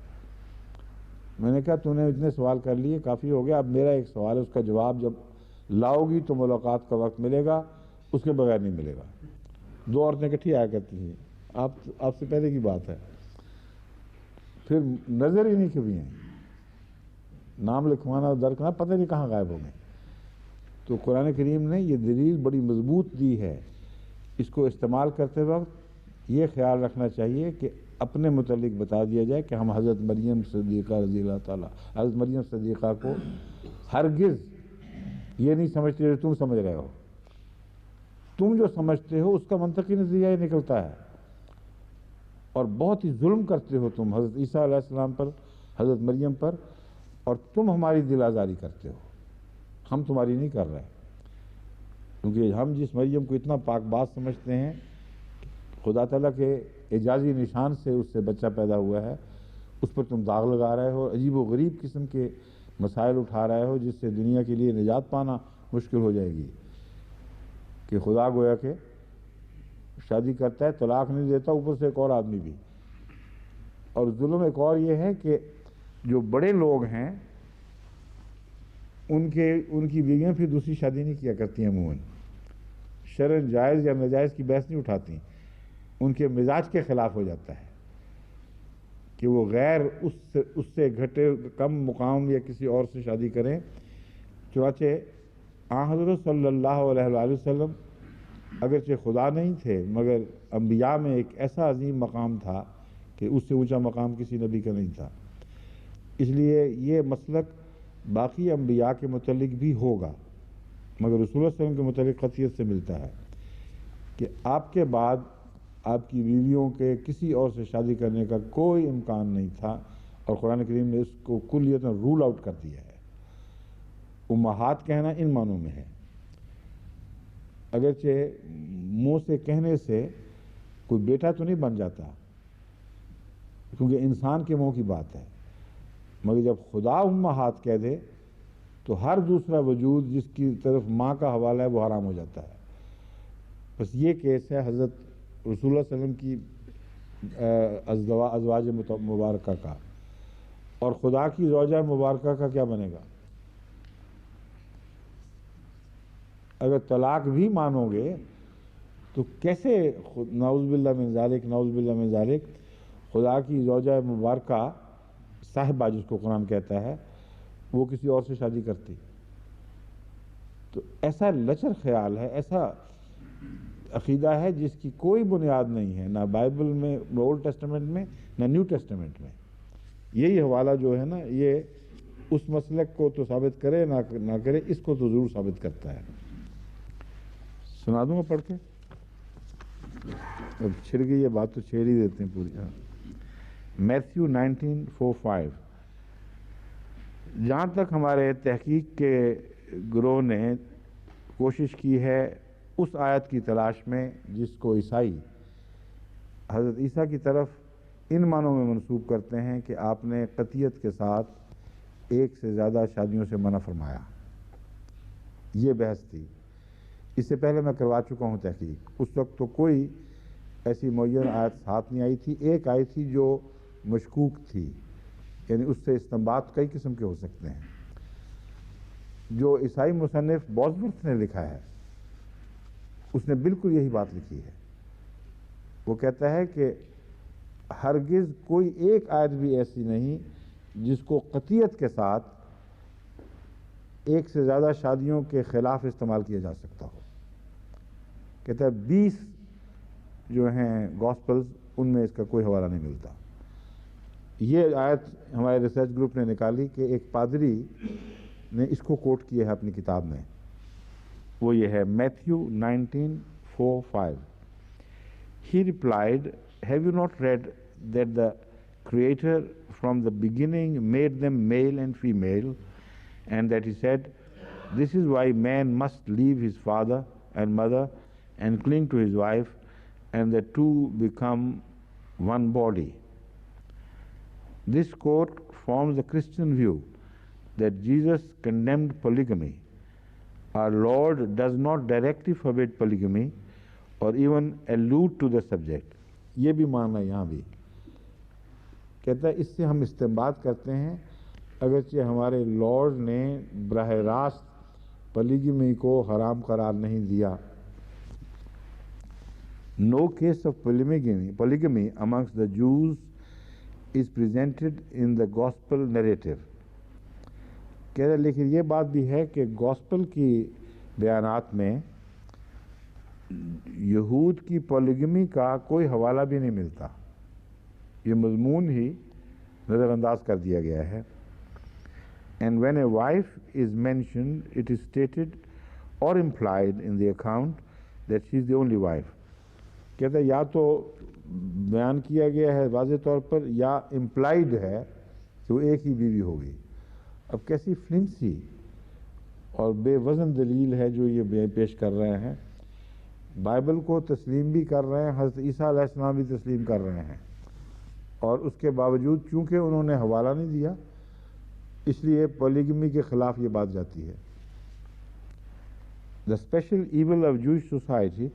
میں نے کہا تو نے اتنے سوال کر لیے، کافی ہو گیا، اب میرا ایک سوال ہے، اس کا جواب جب لاؤ گی تو ملاقات کا وقت ملے گا، اس کے بغیر نہیں ملے گا. دو عورتیں اکٹھی آیا کرتی ہیں، آپ سے پہلے کی بات ہے. پھر نظر ہی نہیں کبھی ہیں، نام لکھوانا درد کرنا، پتہ نہیں کہاں غائب ہو گئے. تو قرآن کریم نے یہ دلیل بڑی مضبوط دی ہے. اس کو استعمال کرتے وقت یہ خیال رکھنا چاہیے کہ اپنے متعلق بتا دیا جائے کہ ہم حضرت مریم صدیقہ رضی اللہ تعالیٰ، حضرت مریم صدیقہ کو ہرگز یہ نہیں سمجھتے جو تم سمجھ رہے ہو. تم جو سمجھتے ہو اس کا منطقی نتیجہ یہ نکلتا ہے، اور بہت ہی ظلم کرتے ہو تم حضرت عیسیٰ علیہ السلام پر، حضرت مریم پر، اور تم ہماری دل آزاری کرتے ہو، ہم تمہاری نہیں کر رہے. کیونکہ ہم جس مریم کو اتنا پاک باز سمجھتے ہیں، خدا تعالیٰ کے اعجازی نشان سے اس سے بچہ پیدا ہوا ہے، اس پر تم داغ لگا رہے ہو، عجیب و غریب قسم کے مسائل اٹھا رہے ہو جس سے دنیا کے لیے نجات پانا مشکل ہو جائے گی. کہ خدا گویا کہ شادی کرتا ہے، طلاق نہیں دیتا، اوپر سے ایک اور آدمی بھی. اور ظلم ایک اور یہ ہے کہ جو بڑے لوگ ہیں ان کی بیویاں پھر دوسری شادی نہیں کیا کرتی ہیں عموماً. شرعاً جائز یا ناجائز کی بحث نہیں اٹھاتی، ان کے مزاج کے خلاف ہو جاتا ہے کہ وہ غیر اس سے گھٹے کم مقام یا کسی اور سے شادی کریں. چنانچہ حضرت صلی اللہ علیہ وآلہ وسلم اگرچہ خدا نہیں تھے، مگر انبیاء میں ایک ایسا عظیم مقام تھا کہ اس سے اونچا مقام کسی نبی کا نہیں تھا. اس لیے یہ مسلک باقی انبیاء کے متعلق بھی ہوگا، مگر رسول اللہ صلی اللہ علیہ وسلم کے متعلق قطعیت سے ملتا ہے کہ آپ کے بعد آپ کی بیویوں کے کسی اور سے شادی کرنے کا کوئی امکان نہیں تھا، اور قرآن کریم نے اس کو کلیتاً رول آؤٹ کر دیا ہے. امہات کہنا ان معنوں میں ہے، اگرچہ منہ سے کہنے سے کوئی بیٹا تو نہیں بن جاتا کیونکہ انسان کے منہ کی بات ہے، مگر جب خدا امہات کہہ دے تو ہر دوسرا وجود جس کی طرف ماں کا حوالہ ہے وہ حرام ہو جاتا ہے. بس یہ کیس ہے حضرت رسول اللہ صلی اللہ علیہ وسلم کی ازواج مبارکہ کا، اور خدا کی زوجہ مبارکہ کا کیا بنے گا؟ اگر طلاق بھی مانو گے تو کیسے نعوذ باللہ من ذالک، نعوذ باللہ من ذالک، خدا کی زوجہ مبارکہ صاحبہ جس کو قرآن کہتا ہے وہ کسی اور سے شادی کرتی؟ تو ایسا لچر خیال ہے، ایسا عقیدہ ہے جس کی کوئی بنیاد نہیں ہے، نہ بائبل میں، اولڈ ٹیسٹمنٹ میں، نہ نیو ٹیسٹمنٹ میں. یہی حوالہ جو ہے نا، یہ اس مسلک کو تو ثابت کرے نہ کرے، اس کو تو ضرور ثابت کرتا ہے. سنا دوں گا پڑھ کے؟ اب چھڑ گئی یہ بات تو چھیڑ ہی دیتے ہیں پوری. میتھیو 19:4-5. جہاں تک ہمارے تحقیق کے گروہ نے کوشش کی ہے اس آیت کی تلاش میں جس کو عیسائی حضرت عیسیٰ کی طرف ان معنوں میں منسوب کرتے ہیں کہ آپ نے قطعیت کے ساتھ ایک سے زیادہ شادیوں سے منع فرمایا، یہ بحث تھی. اس سے پہلے میں کروا چکا ہوں تحقیق. اس وقت تو کوئی ایسی معین آیت ساتھ نہیں آئی تھی. ایک آئی تھی جو مشکوک تھی، یعنی اس سے استنباط کئی قسم کے ہو سکتے ہیں. جو عیسائی مصنف بوزورتھ نے لکھا ہے اس نے بالکل یہی بات لکھی ہے. وہ کہتا ہے کہ ہرگز کوئی ایک آیت بھی ایسی نہیں جس کو قطعیت کے ساتھ ایک سے زیادہ شادیوں کے خلاف استعمال کیا جا سکتا ہو. کہتا ہے 20 جو ہیں گاسپلز ان میں اس کا کوئی حوالہ نہیں ملتا. یہ آیت ہمارے ریسرچ گروپ نے نکالی کہ ایک پادری نے اس کو کوٹ کیا ہے اپنی کتاب میں. وہ یہ ہے Matthew 19:4-5. He replied, "Have you not read that the Creator from the beginning made them male and female, and that he said, 'This is why man must leave his father and mother and cling to his wife, and the two become one body.'" This quote forms the Christian view that Jesus condemned polygamy. Our Lord does not directly forbid polygamy or even allude to the subject. یہ بھی ماننا یہاں بھی کہتا ہے اس سے ہم استنباط کرتے ہیں اگرچہ ہمارے لارڈ نے براہ راست پلیگمی کو حرام قرار نہیں دیا. No case of polygamy amongst the Jews is presented in the gospel narrative. کہہ رہے لیکن یہ بات بھی ہے کہ گاسپل کی بیانات میں یہود کی پولیگمی کا کوئی حوالہ بھی نہیں ملتا. یہ مضمون ہی نظر انداز کر دیا گیا ہے. And when a wife is mentioned, it is stated or implied in the account that she is the only wife. کہتا ہے یا تو بیان کیا گیا ہے واضح طور پر یا امپلائڈ ہے کہ وہ ایک ہی بیوی ہوگی. اب کیسی فلنسی اور بے وزن دلیل ہے جو یہ پیش کر رہے ہیں. بائبل کو تسلیم بھی کر رہے ہیں, حضرت عیسیٰ علیہ السلام بھی تسلیم کر رہے ہیں, اور اس کے باوجود چونکہ انہوں نے حوالہ نہیں دیا اس لیے پولیگمی کے خلاف یہ بات جاتی ہے. The special evil of Jewish society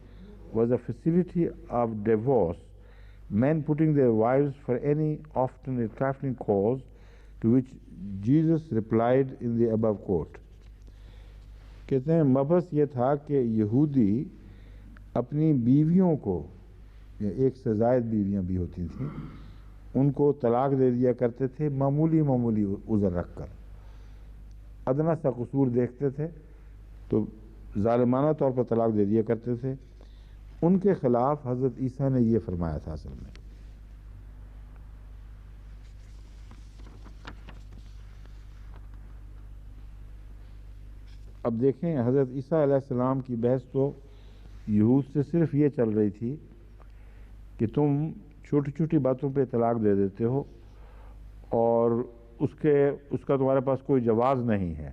was the facility of divorce, men putting their wives for any often a trifling cause, to which Jesus replied in the above quote. کہتے ہیں مبحث یہ تھا کہ یہودی اپنی بیویوں کو, ایک سے زائد بیویاں بھی ہوتی تھیں, ان کو طلاق دے دیا کرتے تھے معمولی عذر رکھ کر. ادنا سا قصور دیکھتے تھے تو ظالمانہ طور پر طلاق دے دیا کرتے تھے. ان کے خلاف حضرت عیسیٰ نے یہ فرمایا تھا اصل میں. اب دیکھیں حضرت عیسیٰ علیہ السلام کی بحث تو یہود سے صرف یہ چل رہی تھی کہ تم چھوٹی چھوٹی باتوں پہ طلاق دے دیتے ہو اور اس کا تمہارے پاس کوئی جواز نہیں ہے.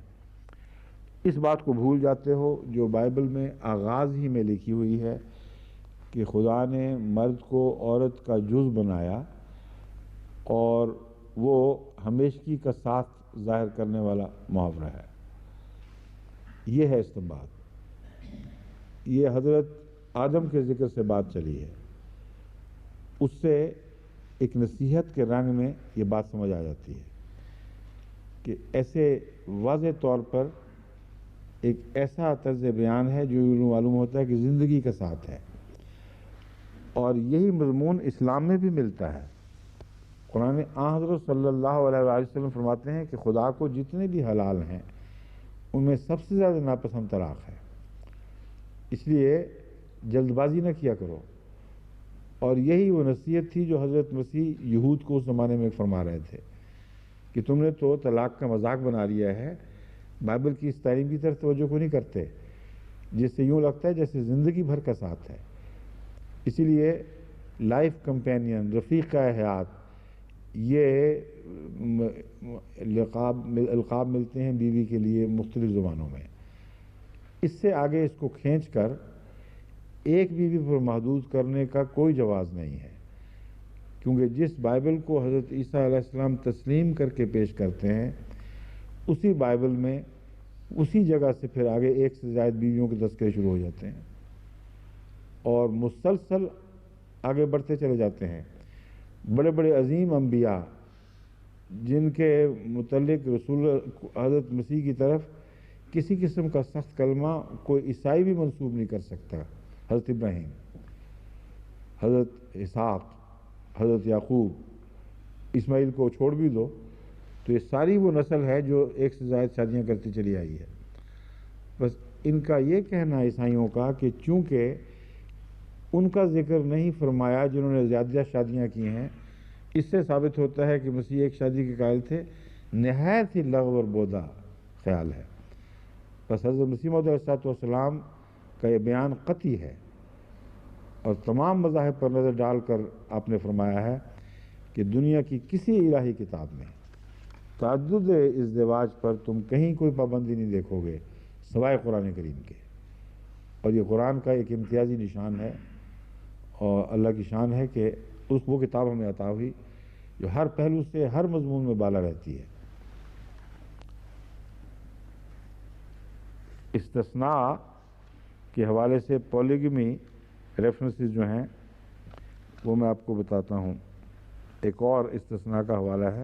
اس بات کو بھول جاتے ہو جو بائبل میں آغاز ہی میں لکھی ہوئی ہے کہ خدا نے مرد کو عورت کا جز بنایا اور وہ ہمیشگی کا ساتھ ظاہر کرنے والا محاورہ ہے. یہ ہے استنباط. یہ حضرت آدم کے ذکر سے بات چلی ہے, اس سے ایک نصیحت کے رنگ میں یہ بات سمجھ آ جاتی ہے کہ ایسے واضح طور پر ایک ایسا طرز بیان ہے جو معلوم ہوتا ہے کہ زندگی کا ساتھ ہے, اور یہی مضمون اسلام میں بھی ملتا ہے. قرآن حضرت صلی اللہ علیہ وسلم فرماتے ہیں کہ خدا کو جتنے بھی حلال ہیں ان میں سب سے زیادہ ناپسند طلاق ہے, اس لیے جلد بازی نہ کیا کرو. اور یہی وہ نصیحت تھی جو حضرت مسیح یہود کو اس زمانے میں فرما رہے تھے کہ تم نے تو طلاق کا مذاق بنا لیا ہے, بائبل کی اس تعلیم کی طرف توجہ کو نہیں کرتے, جس سے یوں لگتا ہے جیسے زندگی بھر کا ساتھ ہے. اسی لیے لائف کمپینین, رفیقہ حیات, یہ القاب ملتے ہیں بیوی کے لیے مختلف زبانوں میں. اس سے آگے اس کو کھینچ کر ایک بیوی پر محدود کرنے کا کوئی جواز نہیں ہے, کیونکہ جس بائبل کو حضرت عیسیٰ علیہ السلام تسلیم کر کے پیش کرتے ہیں اسی بائبل میں اسی جگہ سے پھر آگے ایک سے زائد بیویوں کے تذکرے شروع ہو جاتے ہیں اور مسلسل آگے بڑھتے چلے جاتے ہیں. بڑے بڑے عظیم انبیاء جن کے متعلق رسول حضرت مسیح کی طرف کسی قسم کا سخت کلمہ کوئی عیسائی بھی منسوب نہیں کر سکتا, حضرت ابراہیم, حضرت اسحاق, حضرت یعقوب، اسماعیل کو چھوڑ بھی دو تو یہ ساری وہ نسل ہے جو ایک سے زائد شادیاں کرتی چلی آئی ہے۔ بس ان کا یہ کہنا ہے عیسائیوں کا کہ چونکہ ان کا ذکر نہیں فرمایا جنہوں نے زیادہ شادیاں کی ہیں، اس سے ثابت ہوتا ہے کہ مسیح ایک شادی کے قائل تھے۔ نہایت ہی لغو اور بودھا خیال ہے۔ بس حضرت مسیح موعود علیہ السلام کا یہ بیان قطعی ہے، اور تمام مذاہب پر نظر ڈال کر آپ نے فرمایا ہے کہ دنیا کی کسی الہی کتاب میں تعدد ازدواج پر تم کہیں کوئی پابندی نہیں دیکھو گے سوائے قرآن کریم کے، اور یہ قرآن کا ایک امتیازی نشان ہے، اور اللہ کی شان ہے کہ وہ کتاب ہمیں عطا ہوئی جو ہر پہلو سے ہر مضمون میں بالا رہتی ہے۔ استثناء کے حوالے سے پولیگمی ریفرنسز جو ہیں وہ میں آپ کو بتاتا ہوں۔ ایک اور استثناء کا حوالہ ہے،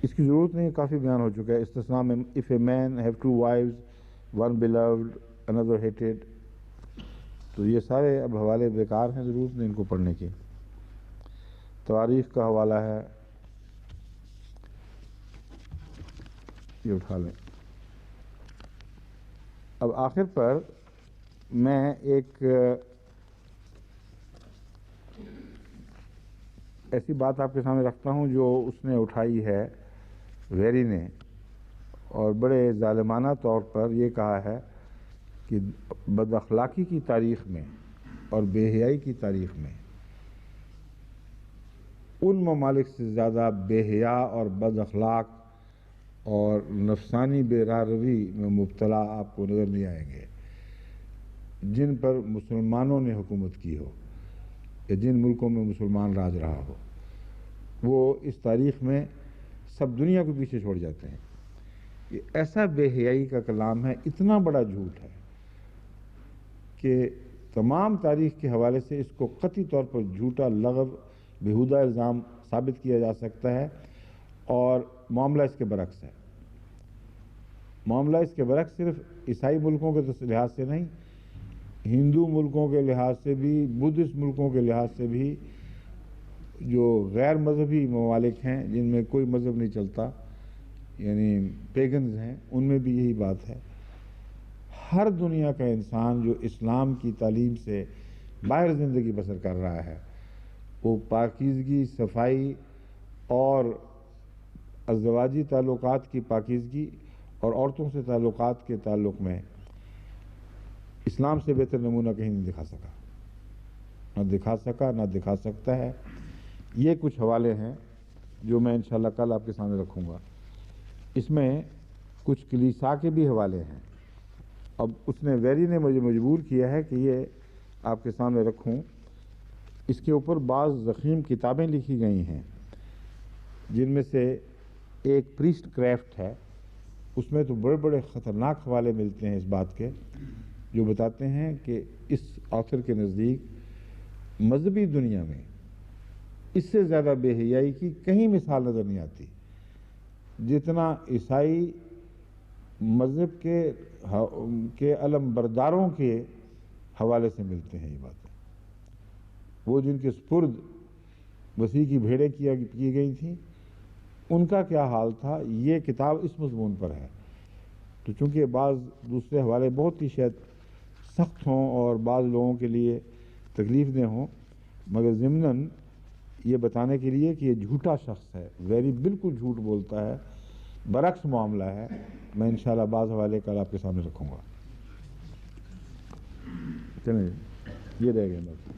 اس کی ضرورت نہیں، کافی بیان ہو چکا ہے۔ استثناء میں if a man have 2 wives, one beloved, another hated، تو یہ سارے اب حوالے بیکار ہیں، ضرورت نہیں ان کو پڑھنے کی۔ تاریخ کا حوالہ ہے، یہ اٹھا لیں۔ اب آخر پر میں ایک ایسی بات آپ کے سامنے رکھتا ہوں جو اس نے اٹھائی ہے، ویری نے، اور بڑے ظالمانہ طور پر یہ کہا ہے کہ بد اخلاقی کی تاریخ میں اور بے حیائی کی تاریخ میں ان ممالک سے زیادہ بے حیا اور بد اخلاق اور نفسانی بے راہ روی میں مبتلا آپ کو نظر نہیں آئیں گے جن پر مسلمانوں نے حکومت کی ہو یا جن ملکوں میں مسلمان راج رہا ہو۔ وہ اس تاریخ میں سب دنیا کو پیچھے چھوڑ جاتے ہیں۔ یہ ایسا بے حیائی کا کلام ہے، اتنا بڑا جھوٹ ہے کہ تمام تاریخ کے حوالے سے اس کو قطعی طور پر جھوٹا، لغو، بیہودہ الزام ثابت کیا جا سکتا ہے، اور معاملہ اس کے برعکس ہے۔ معاملہ اس کے برعکس صرف عیسائی ملکوں کے لحاظ سے نہیں، ہندو ملکوں کے لحاظ سے بھی، بدھسٹ ملکوں کے لحاظ سے بھی، جو غیر مذہبی ممالک ہیں جن میں کوئی مذہب نہیں چلتا، یعنی پیگنز ہیں، ان میں بھی یہی بات ہے۔ ہر دنیا کا انسان جو اسلام کی تعلیم سے باہر زندگی بسر کر رہا ہے، وہ پاکیزگی، صفائی اور ازدواجی تعلقات کی پاکیزگی اور عورتوں سے تعلقات کے تعلق میں اسلام سے بہتر نمونہ کہیں نہیں دکھا سکا، نہ دکھا سکا، نہ دکھا سکتا ہے۔ یہ کچھ حوالے ہیں جو میں انشاءاللہ کل آپ کے سامنے رکھوں گا۔ اس میں کچھ کلیسا کے بھی حوالے ہیں۔ اب اس نے ویری نے مجھے مجبور کیا ہے کہ یہ آپ کے سامنے رکھوں۔ اس کے اوپر بعض ضخیم کتابیں لکھی گئی ہیں، جن میں سے ایک پریسٹ کرافٹ ہے، اس میں تو بڑے بڑے خطرناک حوالے ملتے ہیں اس بات کے، جو بتاتے ہیں کہ اس آتھر کے نزدیک مذہبی دنیا میں اس سے زیادہ بے حیائی کی کہیں مثال نظر نہیں آتی جتنا عیسائی مذہب کے علم برداروں کے حوالے سے ملتے ہیں۔ یہ باتیں وہ جن کے سپرد مسیح کی بھیڑیں کی گئی تھیں، ان کا کیا حال تھا، یہ کتاب اس مضمون پر ہے۔ تو چونکہ بعض دوسرے حوالے بہت ہی شاید سخت ہوں اور بعض لوگوں کے لیے تکلیف دہ ہوں، مگر ضمناً یہ بتانے کے لیے کہ یہ جھوٹا شخص ہے، ویری بالکل جھوٹ بولتا ہے، برعکس معاملہ ہے، میں انشاءاللہ بعض حوالے کل آپ کے سامنے رکھوں گا۔ چلیں یہ رہ گئے بات۔